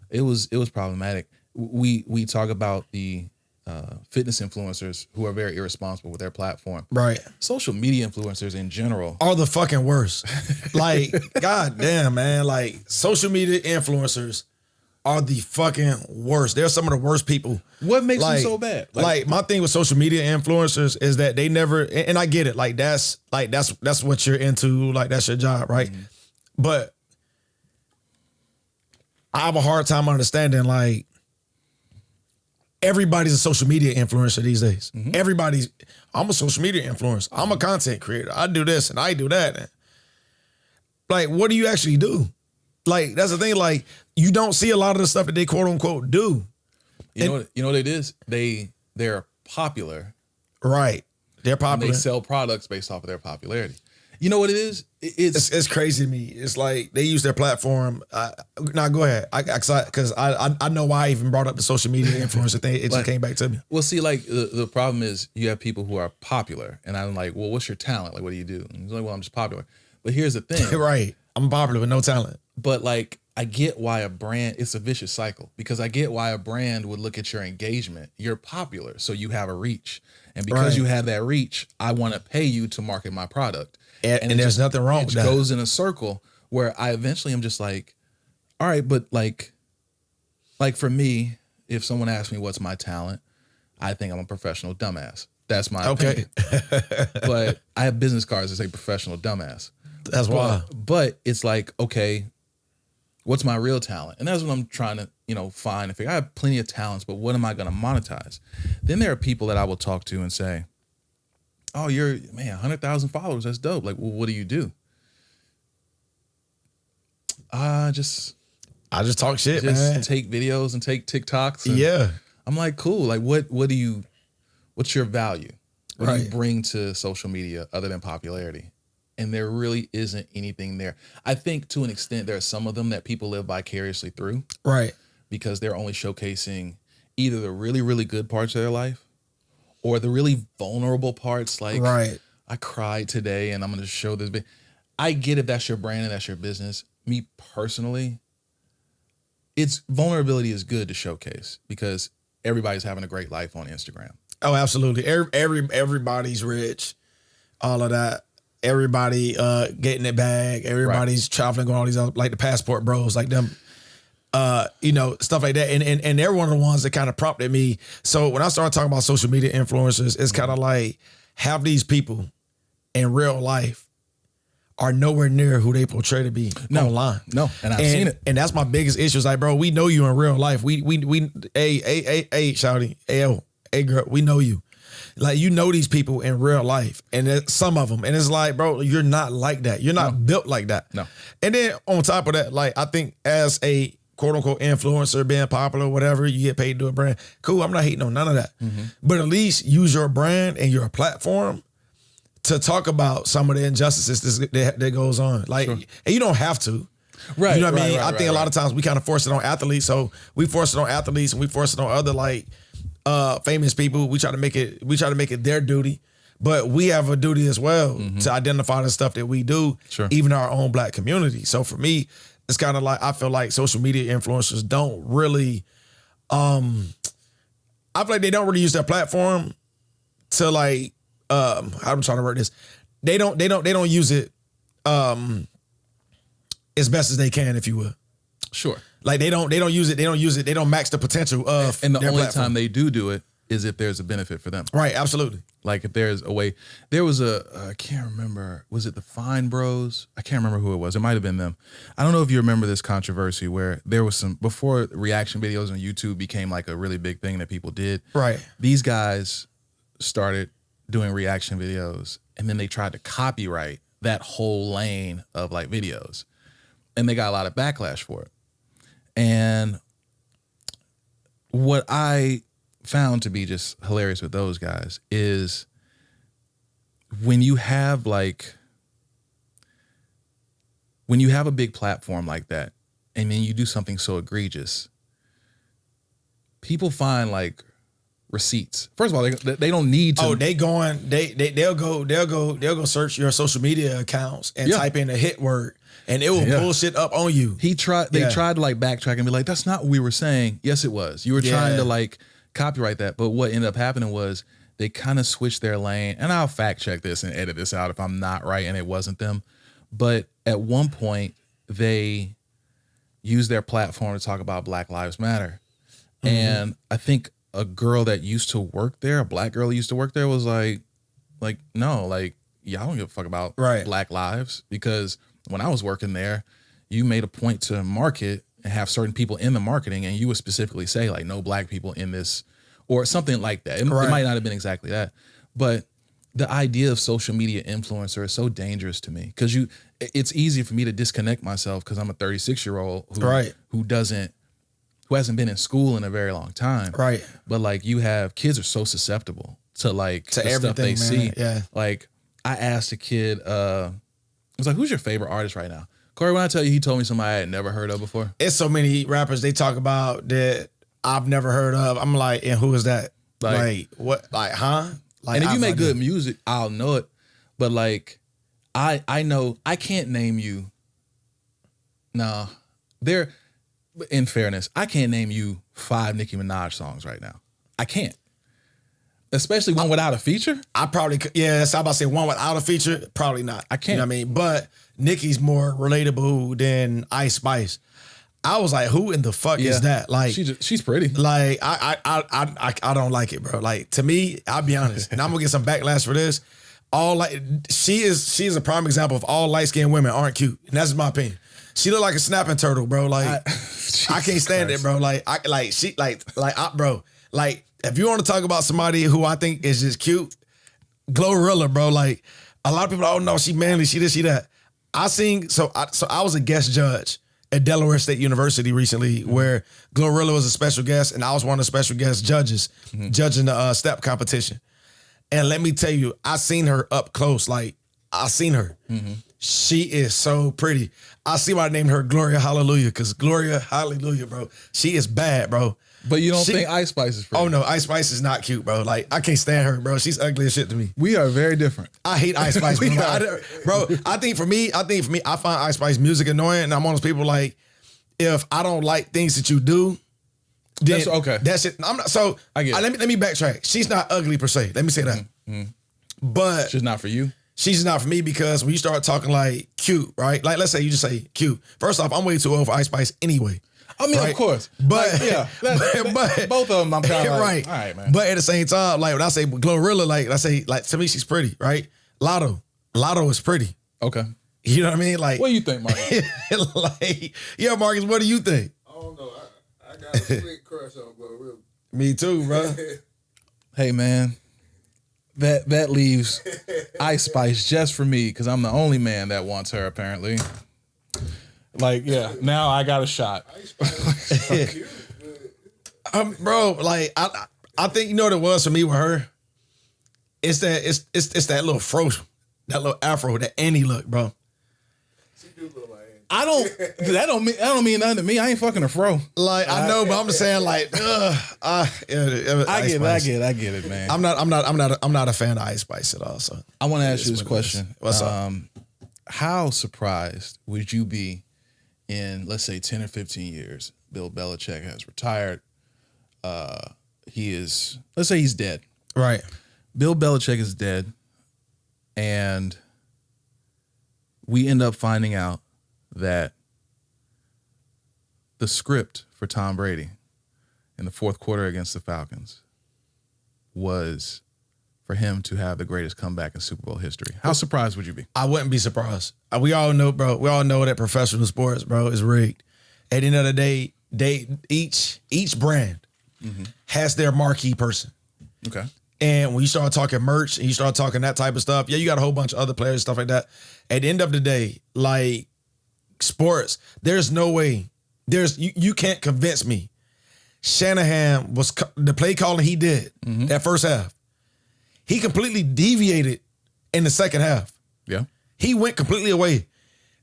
it was problematic. We talk about the fitness influencers who are very irresponsible with their platform. Right. Social media influencers in general are the fucking worst. Like, god damn, man. Like, social media influencers are the fucking worst. They're some of the worst people. What makes them so bad? Like my thing with social media influencers is that they never, and I get it. Like that's what you're into. Like that's your job, right? Mm-hmm. But I have a hard time understanding like, everybody's a social media influencer these days. Mm-hmm. I'm a social media influencer. I'm a content creator. I do this and I do that. Like, what do you actually do? Like, that's the thing. Like, you don't see a lot of the stuff that they quote unquote do. You know what it is? They're popular. Right. They're popular. And they sell products based off of their popularity. You know what it is? It's crazy to me. It's like they use their platform. Now go ahead, because I know why I even brought up the social media influencer thing. It just came back to me. Well, see, like the problem is you have people who are popular, and I'm like, well, what's your talent? Like, what do you do? And he's like, well, I'm just popular. But here's the thing, right? I'm popular with no talent. But like, I get why a brand. It's a vicious cycle because I get why a brand would look at your engagement. You're popular, so you have a reach, and because you have that reach, I want to pay you to market my product. And there's nothing wrong with that. It goes in a circle where I eventually am just like, all right, but like for me, if someone asks me what's my talent, I think I'm a professional dumbass. That's my opinion. But I have business cards that say professional dumbass. That's why. But it's like, okay, what's my real talent? And that's what I'm trying to, find and figure. I have plenty of talents, but what am I going to monetize? Then there are people that I will talk to and say, oh, 100,000 followers. That's dope. Like, well, what do you do? I just talk shit, man. Take videos and take TikToks. And I'm like, cool. Like, what's your value? What do you bring to social media other than popularity? And there really isn't anything there. I think to an extent, there are some of them that people live vicariously through. Right. Because they're only showcasing either the really, really good parts of their life or the really vulnerable parts, like I cried today and I'm going to show this. I get if that's your brand and that's your business. Me personally, vulnerability is good to showcase because everybody's having a great life on Instagram. Oh, absolutely. Everybody's rich, all of that. Everybody getting it back. Everybody's traveling, going all these other, like the passport bros, like them. Stuff like that. And they're one of the ones that kind of prompted me. So when I started talking about social media influencers, it's kind of like half these people in real life are nowhere near who they portray to be online. No, and I've seen it. And that's my biggest issue. Is like, bro, we know you in real life. We shouty, hey girl, we know you. Like, these people in real life, and some of them, and it's like, bro, you're not like that. You're not built like that. No. And then on top of that, like, I think as a quote unquote influencer, being popular, whatever, you get paid to do a brand. Cool, I'm not hating on none of that. Mm-hmm. But at least use your brand and your platform to talk about some of the injustices that goes on. Like, and you don't have to. Right. You know what I mean? I think a lot of times we kind of force it on athletes. So we force it on athletes and we force it on other like famous people. We try to make it their duty. But we have a duty as well to identify the stuff that we do, even our own Black community. So for me, it's kind of like, I feel like social media influencers don't really, I feel like they don't really use their platform to like, I'm trying to word this. They don't use it as best as they can, if you will. Sure. Like they don't use it. They don't max the potential of. And the only platform. time they do it is if there's a benefit for them. Right. Absolutely. Like if there's a way, there was I can't remember, was it the Fine Bros? I can't remember who it was. It might've been them. I don't know if you remember this controversy where there was before reaction videos on YouTube became like a really big thing that people did. Right. These guys started doing reaction videos and then they tried to copyright that whole lane of like videos. And they got a lot of backlash for it. And what I found to be just hilarious with those guys is when you have a big platform like that and then you do something so egregious, people find like receipts. First of all, they don't need to. Oh, they'll go search your social media accounts and type in a hit word and it will pull shit up on you. They tried to like backtrack and be like, that's not what we were saying. Yes, it was. You were trying to like copyright that. But what ended up happening was they kind of switched their lane. And I'll fact check this and edit this out if I'm not right and it wasn't them. But at one point, they used their platform to talk about Black Lives Matter. Mm-hmm. And I think a girl that used to work there, a Black girl that used to work there was like, no, like, y'all don't give a fuck about Black lives. Because when I was working there, you made a point to market and have certain people in the marketing, and you would specifically say like no Black people in this or something like that. It might not have been exactly that, but the idea of social media influencer is so dangerous to me because it's easy for me to disconnect myself because I'm a 36-year-old who hasn't been in school in a very long time. Right. But like kids are so susceptible to everything, stuff they see. Yeah. Like I asked a kid was like, who's your favorite artist right now? Corey, when I tell you he told me somebody I had never heard of before. It's so many rappers they talk about that I've never heard of. I'm like, and who is that? Like what? Like, huh? Like, and if you make good music, I'll know it. But like, I know I can't name you. No, in fairness, I can't name you 5 Nicki Minaj songs right now. I can't. Especially one without a feature. I probably could. Yeah, that's how I'm about to say one without a feature. Probably not. I can't. You know what I mean? But Nicki's more relatable than Ice Spice. I was like, who in the fuck is that? Like, she's pretty. Like, I don't like it, bro. Like, to me, I'll be honest, and I'm gonna get some backlash for this. She is a prime example of all light skinned women aren't cute, and that's my opinion. She look like a snapping turtle, bro. Like, I can't stand it, bro. Like, bro. Like, if you want to talk about somebody who I think is just cute, Glorilla, bro. Like, a lot of people, oh no, she manly, she this, she that. I was a guest judge at Delaware State University recently, where Glorilla was a special guest, and I was one of the special guest judges judging the step competition. And let me tell you, I seen her up close. Like, I seen her. She is so pretty. I see why I named her Gloria Hallelujah, because Gloria Hallelujah, bro. She is bad, bro. But you don't think Ice Spice is pretty? Oh no, Ice Spice is not cute, bro. Like, I can't stand her, bro. She's ugly as shit to me. We are very different. I hate Ice Spice, bro. I think for me, I find Ice Spice music annoying, and I'm one of those people like, if I don't like things that you do, then that's okay. That's it. I'm not. So I get it. Let me backtrack. She's not ugly per se. Let me say that. But she's not for you. She's not for me because when you start talking like cute, right? Like, let's say you just say cute. First off, I'm way too old for Ice Spice anyway. I mean, right? Of course. But, like, yeah, but both of them, I'm kind of like, right. All right, man. But at the same time, like when I say Glorilla, like I say, like to me, she's pretty, right? Lotto is pretty. Okay. You know what I mean? Like, what do you think, Marcus? Like, yeah, Marcus, what do you think? I don't know. I got a sweet crush on Glorilla. Me too, bro. Hey, man. That leaves Ice Spice just for me, because I'm the only man that wants her, apparently. Like, yeah, now I got a shot. Ice Spice is so cute, bro, like I think you know what it was for me with her. It's that little fro, that little afro, that Annie look, bro. She do look like Annie. That don't mean nothing to me. I ain't fucking a fro. Like, I know, but I'm just saying, like, I get it, man. I'm not a fan of Ice Spice at all. So I want to ask you this question. What's up? How surprised would you be in, let's say, 10 or 15 years? Bill Belichick has retired. Let's say he's dead. Right. Bill Belichick is dead, and we end up finding out that the script for Tom Brady in the fourth quarter against the Falcons was for him to have the greatest comeback in Super Bowl history. How surprised would you be? I wouldn't be surprised. We all know, bro. We all know that professional sports, bro, is rigged. At the end of the day, each brand has their marquee person. Okay. And when you start talking merch and you start talking that type of stuff, yeah, you got a whole bunch of other players, stuff like that. At the end of the day, like sports, there's no way. You can't convince me. Shanahan was the play calling he did that first half. He completely deviated in the second half. Yeah. He went completely away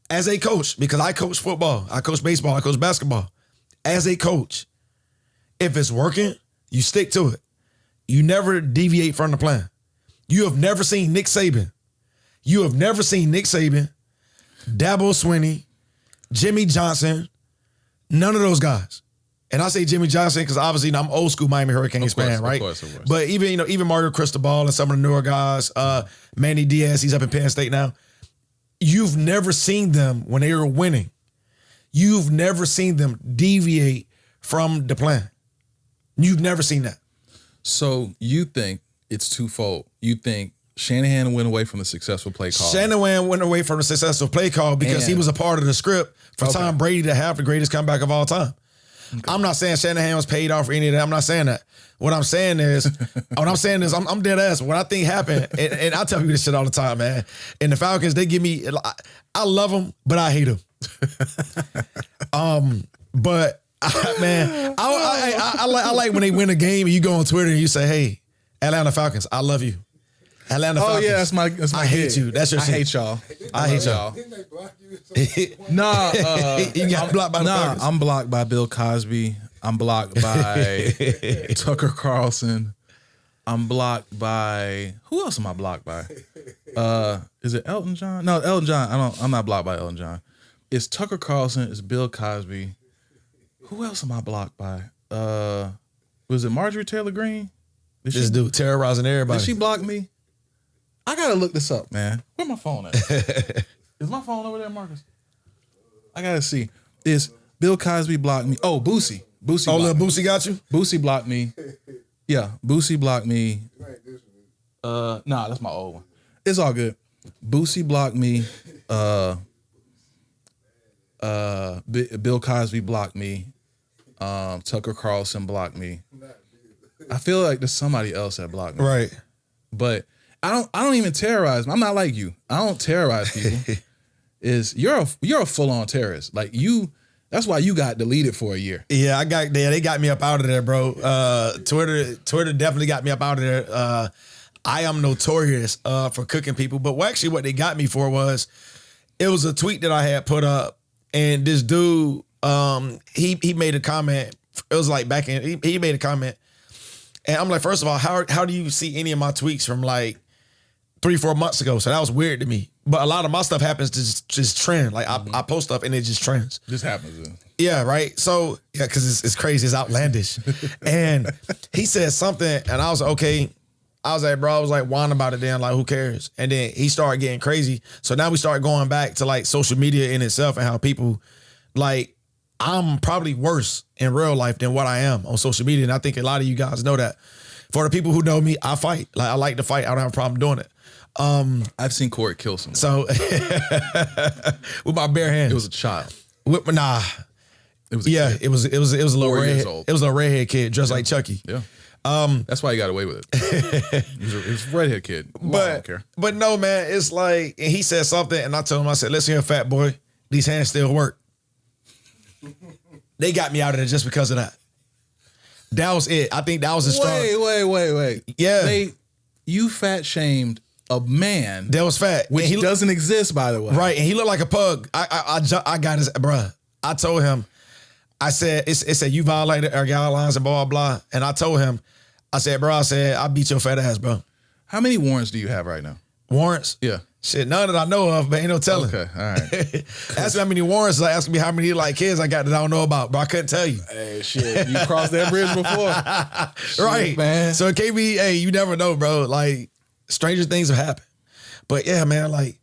as a coach, because I coach football, I coach baseball, I coach basketball. As a coach, if it's working, you stick to it. You never deviate from the plan. You have never seen Nick Saban. You have never seen Nick Saban, Dabo Swinney, Jimmy Johnson, none of those guys. And I say Jimmy Johnson because obviously I'm old school Miami Hurricanes fan, right? Of course. But even Mario Cristobal and some of the newer guys, Manny Diaz, he's up in Penn State now. You've never seen them when they were winning. You've never seen them deviate from the plan. You've never seen that. So you think it's twofold. You think Shanahan went away from the successful play call. Shanahan went away from the successful play call because he was a part of the script for Tom Brady to have the greatest comeback of all time. Okay. I'm not saying Shanahan was paid off for any of that. I'm not saying that. What I'm saying is, I'm dead ass. What I think happened, and I tell people this shit all the time, man. And the Falcons, they give me, I love them, but I hate them. But man, I like when they win a game and you go on Twitter and you say, "Hey, Atlanta Falcons, I love you." Atlanta Oh Falcons. yeah, that's my I hate kid. you. That's your I shit. hate y'all. I hate y'all. Didn't they block you or something? Nah, You got blocked by the Falcons. I'm blocked by Bill Cosby. I'm blocked by Tucker Carlson. I'm blocked by who else am I blocked by? Is it Elton John? No, Elton John. I'm not blocked by Elton John. It's Tucker Carlson. It's Bill Cosby. Who else am I blocked by? Was it Marjorie Taylor Greene? This dude terrorizing everybody. Did she block me? I gotta look this up, man. Where my phone at? Is my phone over there, Marcus? I gotta see. Is Bill Cosby blocked me? Oh, Boosie. Boosie. Oh, blocked little me. Boosie got you? Boosie blocked me. Yeah, Boosie blocked me. Like this one. Nah, that's my old one. It's all good. Boosie blocked me. Bill Cosby blocked me. Tucker Carlson blocked me. I feel like there's somebody else that blocked me. Right. But I don't even terrorize. I'm not like you. I don't terrorize people. You're a full on terrorist. Like you. That's why you got deleted for a year. Yeah, they got me up out of there, bro. Twitter definitely got me up out of there. I am notorious for cooking people, but actually what they got me for was it was a tweet that I had put up, and this dude he made a comment. It was like back in he made a comment, and I'm like, first of all, how do you see any of my tweets from like 3-4 months ago? So that was weird to me. But a lot of my stuff happens to just trend. Like I post stuff and it just trends. This happens. Yeah, right. So yeah, because it's crazy, it's outlandish. And he said something, and I was like, okay. I was like, bro, I was like whining about it then, like, who cares? And then he started getting crazy. So now we start going back to like social media in itself and how people like, I'm probably worse in real life than what I am on social media. And I think a lot of you guys know that. For the people who know me, I fight. Like I like to fight. I don't have a problem doing it. I've seen Corey kill someone. So with my bare hands. It was a child. Nah. It was a Yeah, kid. it was a little 4 years redhead. old. It was a redhead kid dressed like Chucky. Yeah. That's why he got away with it. He was a redhead kid. Well, I don't care. But no, man, it's like, and he said something, and I told him, I said, listen here, fat boy, these hands still work. They got me out of there just because of that. That was it. I think that was a strong. Wait. Yeah. You fat shamed a man That was fat. which And he doesn't exist, by the way. right, and he looked like a pug. I got his, bruh. I told him, I said, it said, you violated our guidelines and blah, blah, blah. And I told him, I said, bro, I beat your fat ass, bro. How many warrants do you have right now? Warrants? Yeah. Shit, none that I know of, but ain't no telling. Okay, all right. Ask me how many warrants. Like, ask me how many like kids I got that I don't know about, but I couldn't tell you. Hey, shit, you crossed that bridge before. Right, man. So it can't be. Hey, you never know, bro. Like stranger things have happened. But yeah, man. Like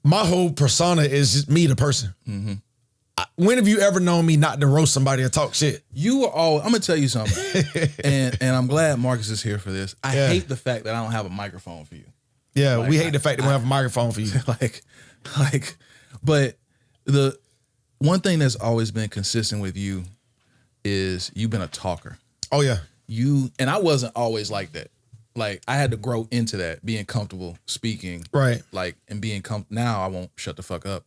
my whole persona is just me, the person. Mm-hmm. When have you ever known me not to roast somebody or talk shit? You are all. I'm gonna tell you something, and I'm glad Marcus is here for this. I hate the fact that I don't have a microphone for you. Yeah, Like, we hate the fact that we don't have a microphone for you. But the one thing that's always been consistent with you is you've been a talker. Oh yeah, And I wasn't always like that. Like I had to grow into that, being comfortable speaking, right. like and being now I won't shut the fuck up.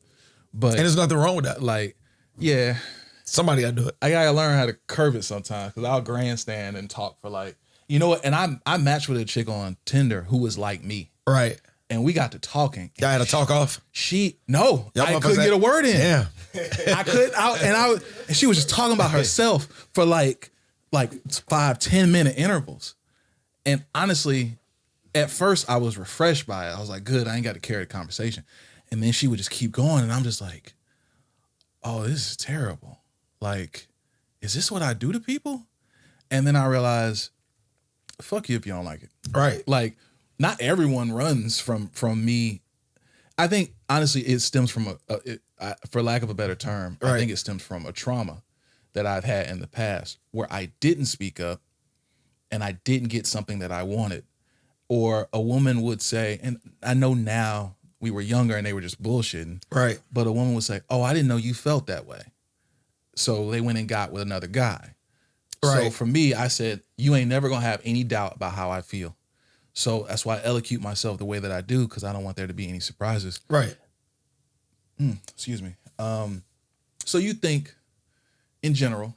But And there's nothing wrong with that. like, yeah, Somebody gotta do it. I gotta learn how to curve it sometimes because I'll grandstand and talk for like, you know what? And I matched with a chick on Tinder who was like me. Right. And we got to talking. Y'all had to talk off. I Y'all couldn't motherfuckers get a word in. Yeah. And she was just talking about herself for like 5-10 minute intervals. And honestly, at first I was refreshed by it. I was like, good, I ain't got to carry the conversation. And then she would just keep going. And I'm just like, oh, this is terrible. Like, is this what I do to people? And then I realized, fuck you if you don't like it. Right. Like, not everyone runs from me. I think honestly, it stems from for lack of a better term, Right. I think it stems from a trauma that I've had in the past where I didn't speak up and I didn't get something that I wanted. Or a woman would say, and I know now we were younger and they were just bullshitting. Right. But a woman would say, oh, I didn't know you felt that way. So they went and got with another guy. Right. So for me, I said, you ain't never gonna have any doubt about how I feel. So that's why I elocute myself the way that I do, because I don't want there to be any surprises. Right. Excuse me. So you think, in general,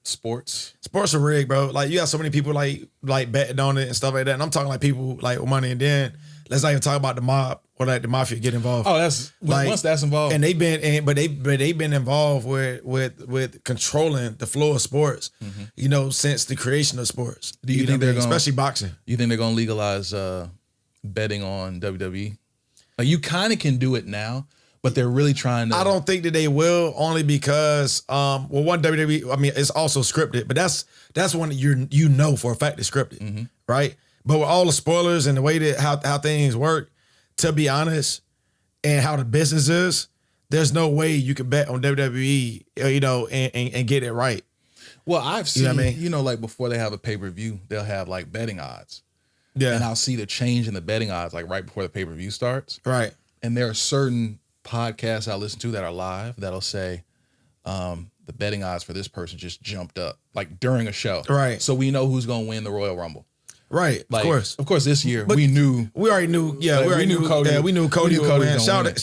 sports. Sports are rigged, bro. Like you got so many people like betting on it and stuff like that. And I'm talking like people like with money. And then let's not even talk about the mob or like the mafia get involved. Oh, that's like once that's involved. And they've been involved with controlling the flow of sports. You know, since the creation of sports. Do you think they're gonna, especially boxing? You think they're gonna legalize betting on WWE? Like you kind of can do it now, but they're really trying to. I don't think that they will, only because one WWE. I mean, it's also scripted, but that's one that you know for a fact it's scripted, right? But with all the spoilers and the way that how things work, to be honest, and how the business is, there's no way you can bet on WWE, you know, and get it right. Well, I've seen, you know what I mean? You know, like before they have a pay-per-view, they'll have like betting odds. Yeah. And I'll see the change in the betting odds like right before the pay-per-view starts. Right. And there are certain podcasts I listen to that are live that'll say the betting odds for this person just jumped up like during a show. Right. So we know who's going to win the Royal Rumble. Right. Like, of course. Of course, this year But we already knew. Yeah, like, we already knew Cody. Yeah, we knew Cody. Man. Shout out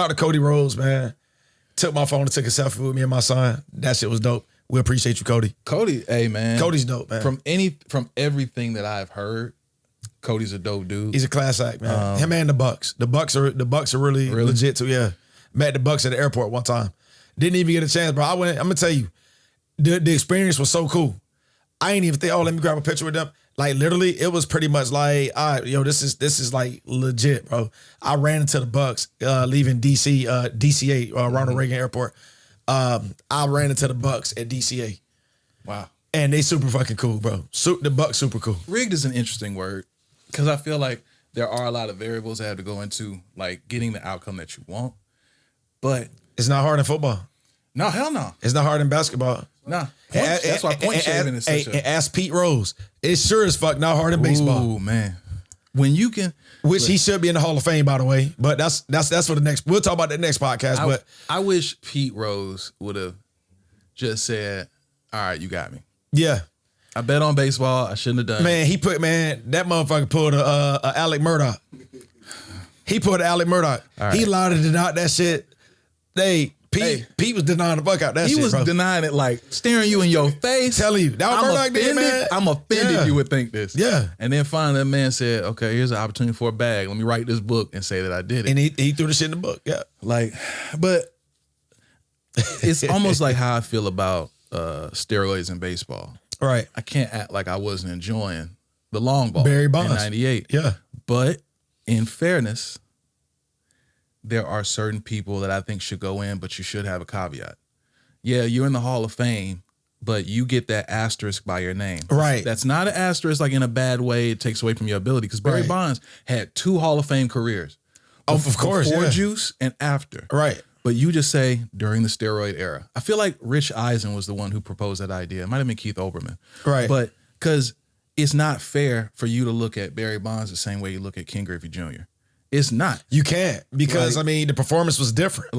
to Cody Rhodes, man. Took my phone and took a selfie with me and my son. That shit was dope. We appreciate you, Cody. Cody, hey man. Cody's dope, man. From everything that I've heard, Cody's a dope dude. He's a class act, man. Him and the Bucks. The Bucks are really legit too. Yeah, met the Bucks at the airport one time. Didn't even get a chance, bro. I'm gonna tell you, the experience was so cool. I ain't even think, oh, let me grab a picture with them. Like literally, it was pretty much like, all right, yo, this is like legit, bro. I ran into the Bucks leaving DCA Ronald Reagan Airport. I ran into the Bucks at DCA. Wow. And they super fucking cool, bro. The Bucks super cool. Rigged is an interesting word because I feel like there are a lot of variables that have to go into like getting the outcome that you want. But it's not hard in football. No, hell no. It's not hard in basketball. Nah. That's why point shaving is such a... ask Pete Rose. It's sure as fuck not hard in baseball. Oh, man. When you can... Which he should be in the Hall of Fame, by the way. But that's for the next... We'll talk about that next podcast. But I wish Pete Rose would have just said, all right, you got me. Yeah. I bet on baseball. I shouldn't have done it. That motherfucker pulled a Alec Murdoch. He pulled Alec Murdoch. Right. He lauded it out that shit. Pete was denying the fuck out that shit, He was bro. denying it, like staring you in your face. Telling you. That was Murdoch did, man. I'm offended you would think this. Yeah. And then finally that man said, okay, here's an opportunity for a bag. Let me write this book and say that I did it. And he threw the shit in the book. Yeah. Like, but it's almost like how I feel about steroids in baseball. Right. I can't act like I wasn't enjoying the long ball Barry Bonds. in 98. Yeah. But in fairness, there are certain people that I think should go in, but you should have a caveat. Yeah, you're in the Hall of Fame, but you get that asterisk by your name. Right. That's not an asterisk like in a bad way. It takes away from your ability because Barry Bonds had 2 Hall of Fame careers. Of course, before Juice and after. Right. But you just say during the steroid era. I feel like Rich Eisen was the one who proposed that idea. It might have been Keith Olbermann. Right. But because it's not fair for you to look at Barry Bonds the same way you look at Ken Griffey Jr. It's not. You can't because, the performance was different.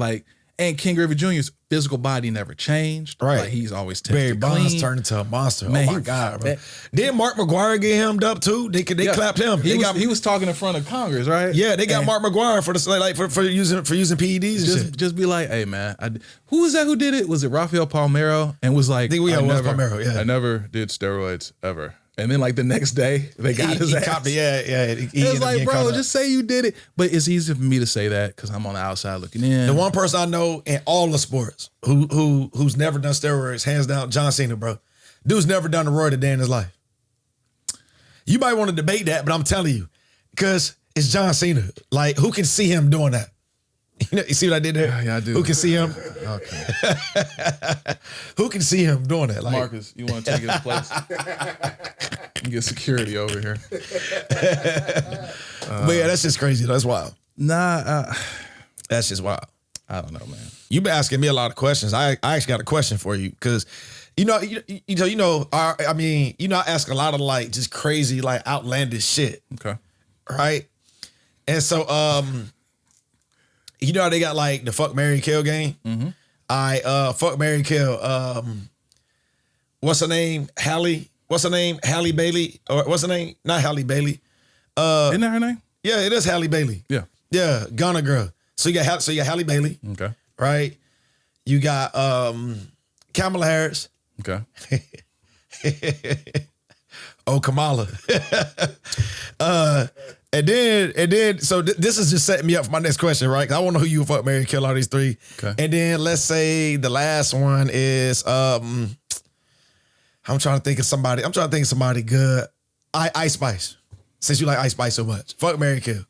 And Ken Griffey Jr.'s physical body never changed. Right. Like, he's always tested Barry Bonds clean. turned into a monster. Man, oh, my God, bro. Didn't Mark McGuire get hemmed up, too? They clapped him. He was talking in front of Congress, right? Yeah, they got Mark McGuire for using PEDs and shit. Just be like, hey, man, who was that who did it? Was it Rafael Palmeiro? And was like, Palmeiro, yeah. I never did steroids ever. And then like the next day, they got his ass. It was like, bro, just say you did it. But it's easy for me to say that because I'm on the outside looking in. The one person I know in all the sports who's never done steroids, hands down, John Cena, bro. Dude's never done a roid a day in his life. You might want to debate that, but I'm telling you, because it's John Cena. Like, who can see him doing that? You see what I did there? Yeah, I do. Who can see him? Okay. Who can see him doing that? Like, Marcus, you want to take his place? You get security over here. But yeah, that's just crazy. That's wild. Nah, that's just wild. I don't know, man. You've been asking me a lot of questions. I actually got a question for you because, I ask a lot of like just crazy, like outlandish shit. Okay. Right. And so, you know how they got like the fuck, marry, kill game? Mm-hmm. Fuck, marry, kill. What's her name? Halle Bailey? Or what's her name? Not Halle Bailey. Isn't that her name? Yeah, it is Halle Bailey. Yeah. Yeah, Ghana girl. So you got Halle Bailey. Okay. Right? You got Kamala Harris. Okay. Oh, Kamala. And then, so this is just setting me up for my next question, right? 'Cause I want to know who you fuck, marry, kill all these three. Okay. And then let's say the last one is, I'm trying to think of somebody. I'm trying to think of somebody good. Ice Spice. Since you like Ice Spice so much, fuck, marry, kill.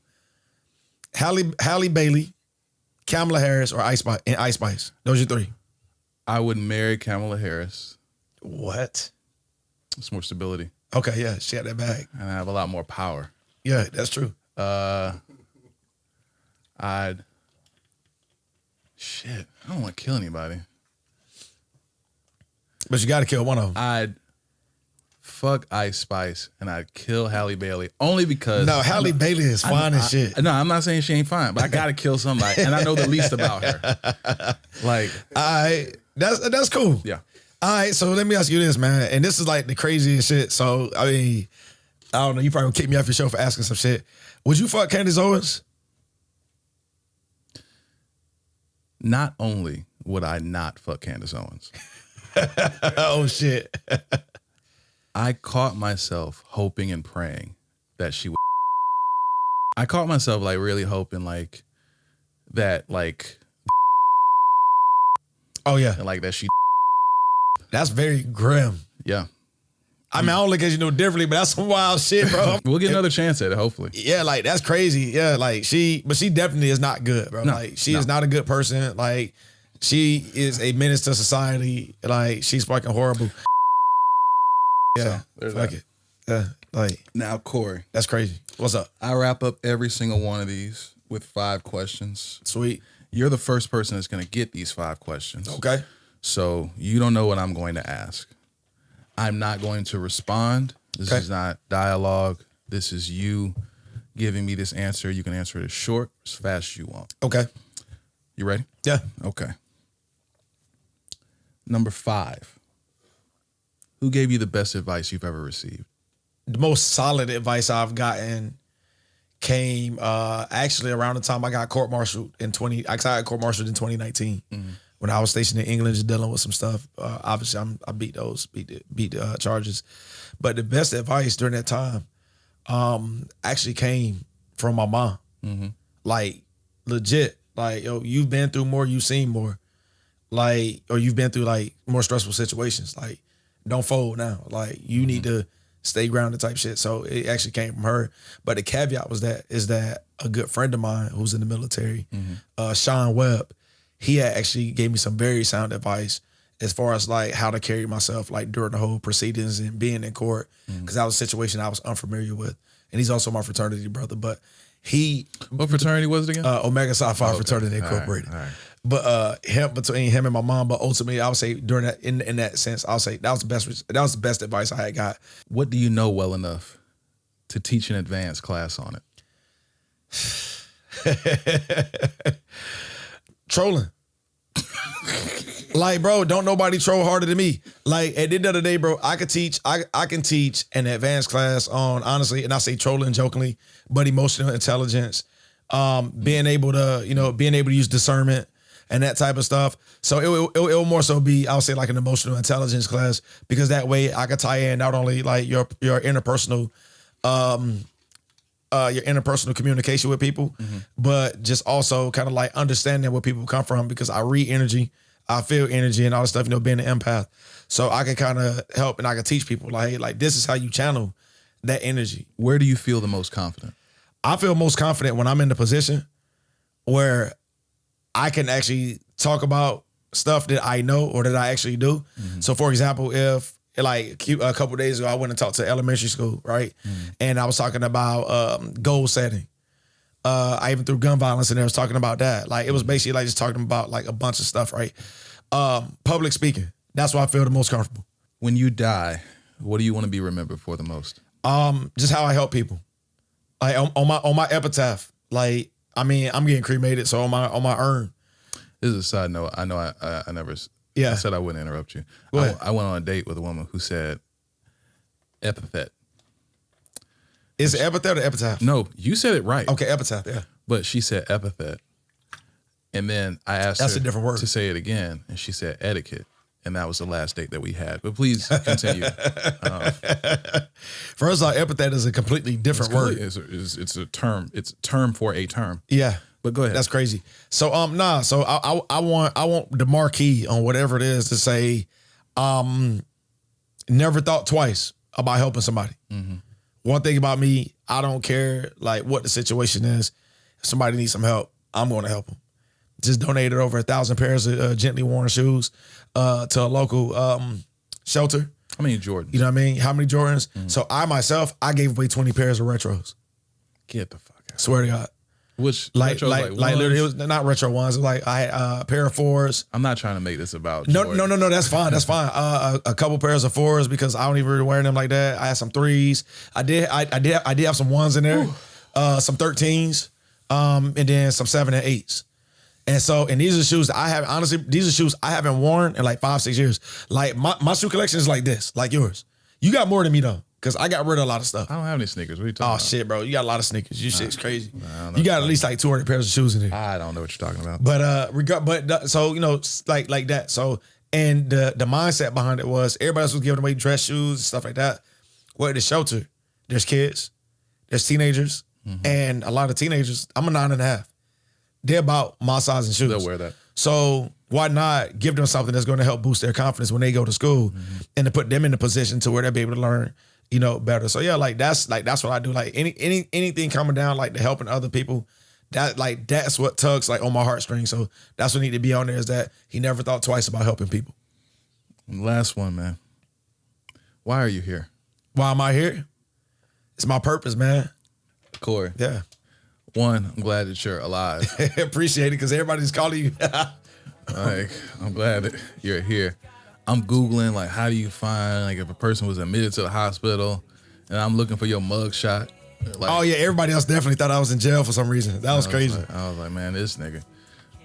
Halle Bailey, Kamala Harris, or Ice Spice. Those are three. I would marry Kamala Harris. What? It's more stability. Okay, yeah, she had that bag. And I have a lot more power. Yeah, that's true. Shit, I don't want to kill anybody. But you got to kill one of them. I'd fuck Ice Spice and I'd kill Halle Bailey only because. No, Halle Bailey is fine as shit. No, I'm not saying she ain't fine, but I gotta kill somebody, and I know the least about her. Like, all right, that's cool. Yeah. All right, so let me ask you this, man, and this is like the craziest shit. So I mean, I don't know, you probably gonna kick me off your show for asking some shit. Would you fuck Candace Owens? Not only would I not fuck Candace Owens. Oh shit. I caught myself hoping and praying that she would. I caught myself like really hoping like that like. Oh yeah. And like that she. That's very grim. Yeah. I mean, I don't look at you no differently, but that's some wild shit, bro. We'll get another chance at it, hopefully. Yeah, like that's crazy. Yeah, like but she definitely is not good, bro. No, Like she is not a good person. Like she is a menace to society. Like she's fucking horrible. Yeah, there's fuck that. it. Yeah, like Now, Corey, that's crazy. What's up? I wrap up every single one of these with 5 questions. Sweet. You're the first person that's going to get these 5 questions. Okay. So you don't know what I'm going to ask. I'm not going to respond. This is not dialogue. This is you giving me this answer. You can answer it as short, as fast as you want. Okay. You ready? Yeah. Okay. Number 5. Who gave you the best advice you've ever received? The most solid advice I've gotten came actually around the time I got court-martialed I got court-martialed in 2019 when I was stationed in England just dealing with some stuff. Obviously, I beat the charges. But the best advice during that time actually came from my mom. Like, legit. Like, yo, you've been through more, you've seen more. Like, or you've been through, like, more stressful situations. Like, don't fold now. Like, you need to stay grounded type shit. So it actually came from her. But the caveat is that a good friend of mine who's in the military, Sean Webb, he had actually gave me some very sound advice as far as like how to carry myself like during the whole proceedings and being in court. Because that was a situation I was unfamiliar with. And he's also my fraternity brother. But What fraternity was it again? Omega Psi Phi Fraternity Incorporated. All right. But between him and my mom, but ultimately I would say during that in that sense, I'll say that was the best advice I had got. What do you know well enough to teach an advanced class on it? Trolling. Like, bro, don't nobody troll harder than me. Like, at the end of the day, bro, I can teach an advanced class on, honestly, and I say trolling jokingly, but emotional intelligence, being able to use discernment and that type of stuff. So it will more so be, I would say, like an emotional intelligence class, because that way I can tie in not only like your interpersonal communication with people, but just also kind of like understanding where people come from, because I read energy, I feel energy and all this stuff, being an empath. So I can kind of help and I can teach people like, hey, like this is how you channel that energy. Where do you feel the most confident? I feel most confident when I'm in the position where I can actually talk about stuff that I know or that I actually do. So for example, if like a couple of days ago, I went and talked to elementary school, right? And I was talking about goal setting. I even threw gun violence in there. I was talking about that. Like, it was basically like just talking about like a bunch of stuff, right? Public speaking. That's why I feel the most comfortable. When you die, what do you want to be remembered for the most? Just how I help people. Like on my epitaph. Like, I mean, I'm getting cremated, so on my urn. This is a side note. I know I never. Yeah. I said I wouldn't interrupt you. Go ahead. I went on a date with a woman who said epithet. Is it epithet or epitaph? No, you said it right. Okay, epitaph, yeah. But she said epithet. And then I asked That's her a different word. to say it again, and she said etiquette. and that was the last date that we had. But please continue. First off, empathetic is a completely different word. It's a term. It's a term for a term. Yeah. But go ahead. That's crazy. So So I want the marquee on whatever it is to say, never thought twice about helping somebody. Mm-hmm. One thing about me, I don't care like what the situation is. If somebody needs some help, I'm going to help them. Just donated over 1,000 pairs of gently worn shoes to a local shelter. How many Jordans? You know what I mean? How many Jordans? Mm-hmm. So I gave away 20 pairs of retros. Get the fuck out. Swear to God. Which like literally, it was not retro ones. It was like I had a pair of 4s. I'm not trying to make this about no. Jordan. That's fine. That's fine. A couple pairs of 4s because I don't even really wear them like that. I had some 3s. I did have some 1s in there, some 13s, and then some 7 and 8s. And these are shoes that I have. Honestly, these are shoes I haven't worn in like 5-6 years. Like my shoe collection is like this, like yours. You got more than me though. Because I got rid of a lot of stuff. I don't have any sneakers. What are you talking about? Shit, bro. You got a lot of sneakers. You shit's crazy. You got at least like 200 pairs of shoes in there. I don't know what you're talking about. But so, you know, like that. So, and the mindset behind it was everybody else was giving away dress shoes and stuff like that. Well, at the shelter, there's kids, there's teenagers, and a lot of teenagers, I'm a 9.5. They're about my size and shoes. They'll wear that. So why not give them something that's going to help boost their confidence when they go to school and to put them in a position to where they'll be able to learn, you know, better. So yeah, that's what I do. Like anything coming down, like to helping other people, that's what tugs like on my heartstrings. So that's what need to be on there is that he never thought twice about helping people. Last one, man. Why are you here? Why am I here? It's my purpose, man. Corey. Yeah. One, I'm glad that you're alive. Appreciate it because everybody's calling you. Like, I'm glad that you're here. I'm Googling, like, how do you find, like, if a person was admitted to the hospital, and I'm looking for your mug shot. Like, oh, yeah, everybody else definitely thought I was in jail for some reason. That was crazy. I was like, man, this nigga.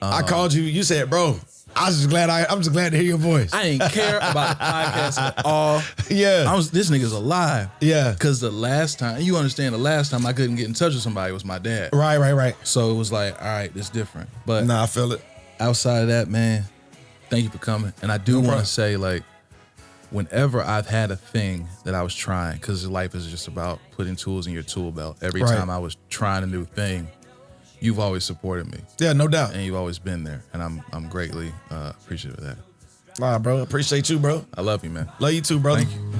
I called you. You said, bro, I'm just glad to hear your voice. I ain't care about the podcast at all. Yeah. This nigga's alive. Yeah. Because the last time I couldn't get in touch with somebody was my dad. Right. So it was like, all right, it's different. But I feel it. Outside of that, man, thank you for coming. And I do want to say, like, whenever I've had a thing that I was trying, because life is just about putting tools in your tool belt. Every time I was trying a new thing, you've always supported me. Yeah, no doubt. And you've always been there. And I'm greatly appreciative of that. Nah, bro. Appreciate you, bro. I love you, man. Love you too, brother. Thank you.